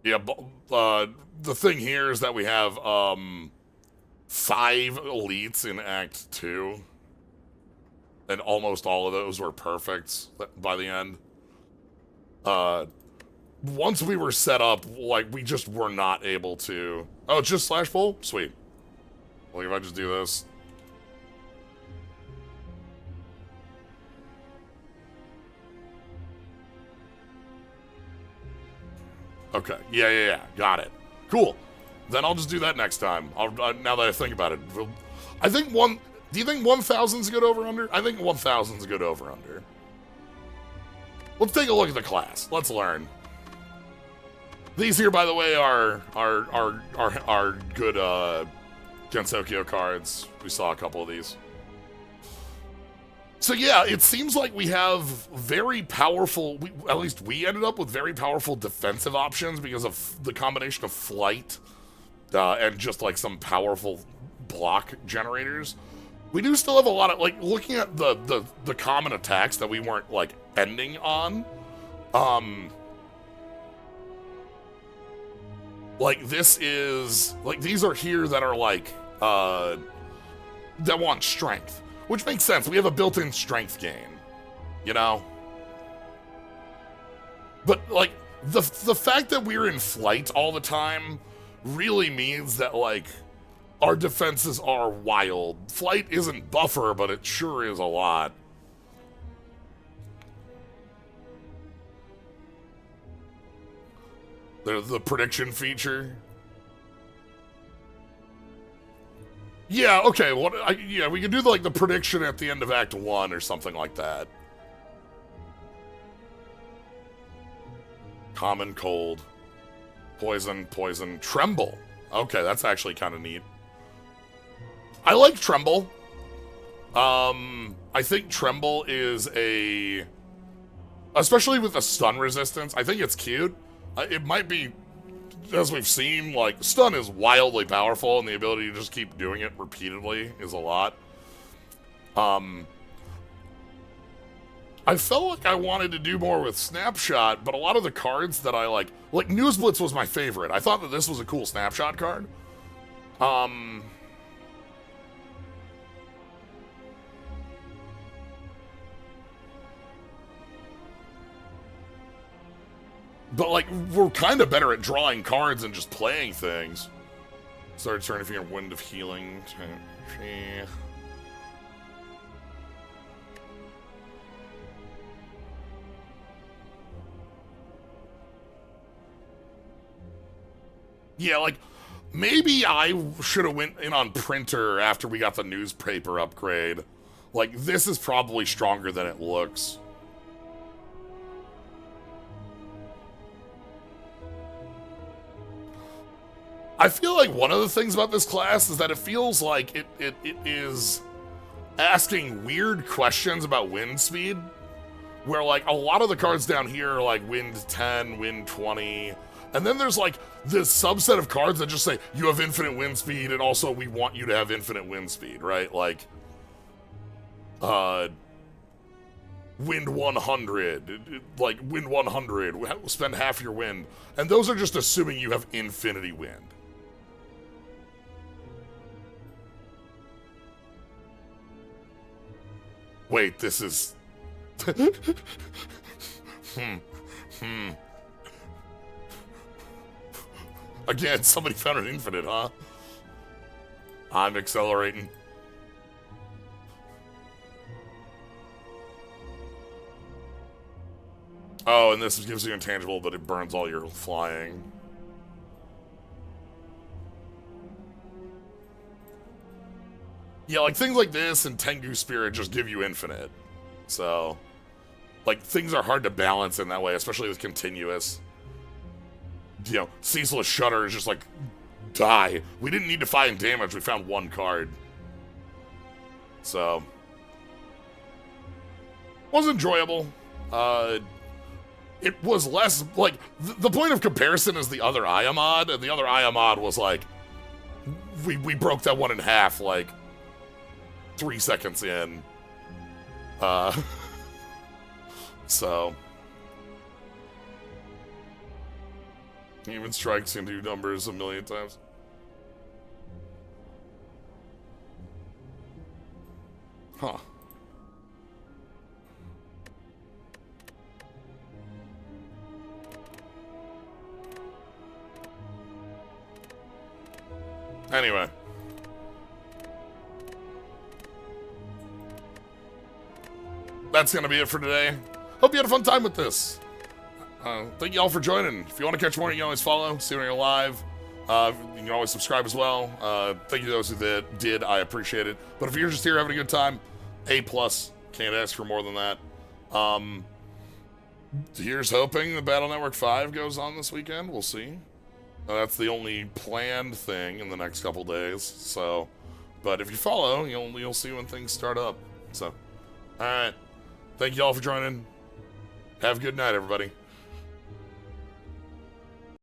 Yeah, the thing here is that we have 5 elites in Act 2. And almost all of those were perfects by the end. Once we were set up, like, we just were not able to... Oh, it's just slash full? Sweet. Like, if I just do this... Okay, yeah, got it. Cool. Then I'll just do that next time. Now that I think about it. I think do you think 1,000's a good over-under? I think 1,000's a good over-under. Let's take a look at the class. Let's learn. These here, by the way, are good Gensokyo cards. We saw a couple of these. So yeah, it seems like we have very powerful, at least we ended up with very powerful defensive options because of the combination of flight and just like some powerful block generators. We do still have a lot of, like, looking at the common attacks that we weren't, like, ending on, like, this is, like, these are here that are, like, that want strength, which makes sense. We have a built-in strength gain, you know? But, like, the fact that we're in flight all the time really means that, like, our defenses are wild. Flight isn't buffer, but it sure is a lot. The prediction feature. Yeah, okay. Yeah, we can do like the prediction at the end of Act 1 or something like that. Common cold. Poison, poison, tremble. Okay, that's actually kind of neat. I like Tremble. I think Tremble is especially with the stun resistance, I think it's cute. It might be, as we've seen, like, stun is wildly powerful, and the ability to just keep doing it repeatedly is a lot. I felt like I wanted to do more with Snapshot, but a lot of the cards that I like News Blitz was my favorite. I thought that this was a cool Snapshot card. But, like, we're kind of better at drawing cards and just playing things. Start turn if you're in Wind of Healing. Yeah, like, maybe I should have went in on printer after we got the newspaper upgrade. Like, this is probably stronger than it looks. I feel like one of the things about this class is that it feels like it is asking weird questions about wind speed. Where, like, a lot of the cards down here are, like, wind 10, wind 20... And then there's, like, this subset of cards that just say, you have infinite wind speed, and also we want you to have infinite wind speed, right? Like, wind 100, like, wind 100, spend half your wind. And those are just assuming you have infinity wind. Wait, this is... Again, somebody found an infinite, huh? I'm accelerating. Oh, and this gives you intangible, but it burns all your flying. Yeah, like things like this and Tengu Spirit just give you infinite. So, like, things are hard to balance in that way, especially with continuous. You know, Ceaseless Shudder is just like, die. We didn't need to find damage, we found one card. So, was enjoyable. It was less, like, the point of comparison is the other Iamod, and the other Iamod was like, we broke that one in half, like, 3 seconds in. So... Even strikes can do numbers a million times. Huh. Anyway. That's gonna be it for today. Hope you had a fun time with this. Thank you all for joining. If you want to catch more, you can always follow, see when you're live. You can always subscribe as well. Thank you to those who did. I appreciate it. But if you're just here having a good time, A+. Can't ask for more than that. Here's hoping the Battle Network 5 goes on this weekend. We'll see. That's the only planned thing in the next couple days. So, but if you follow, you'll see when things start up. So, all right. Thank you all for joining. Have a good night, everybody.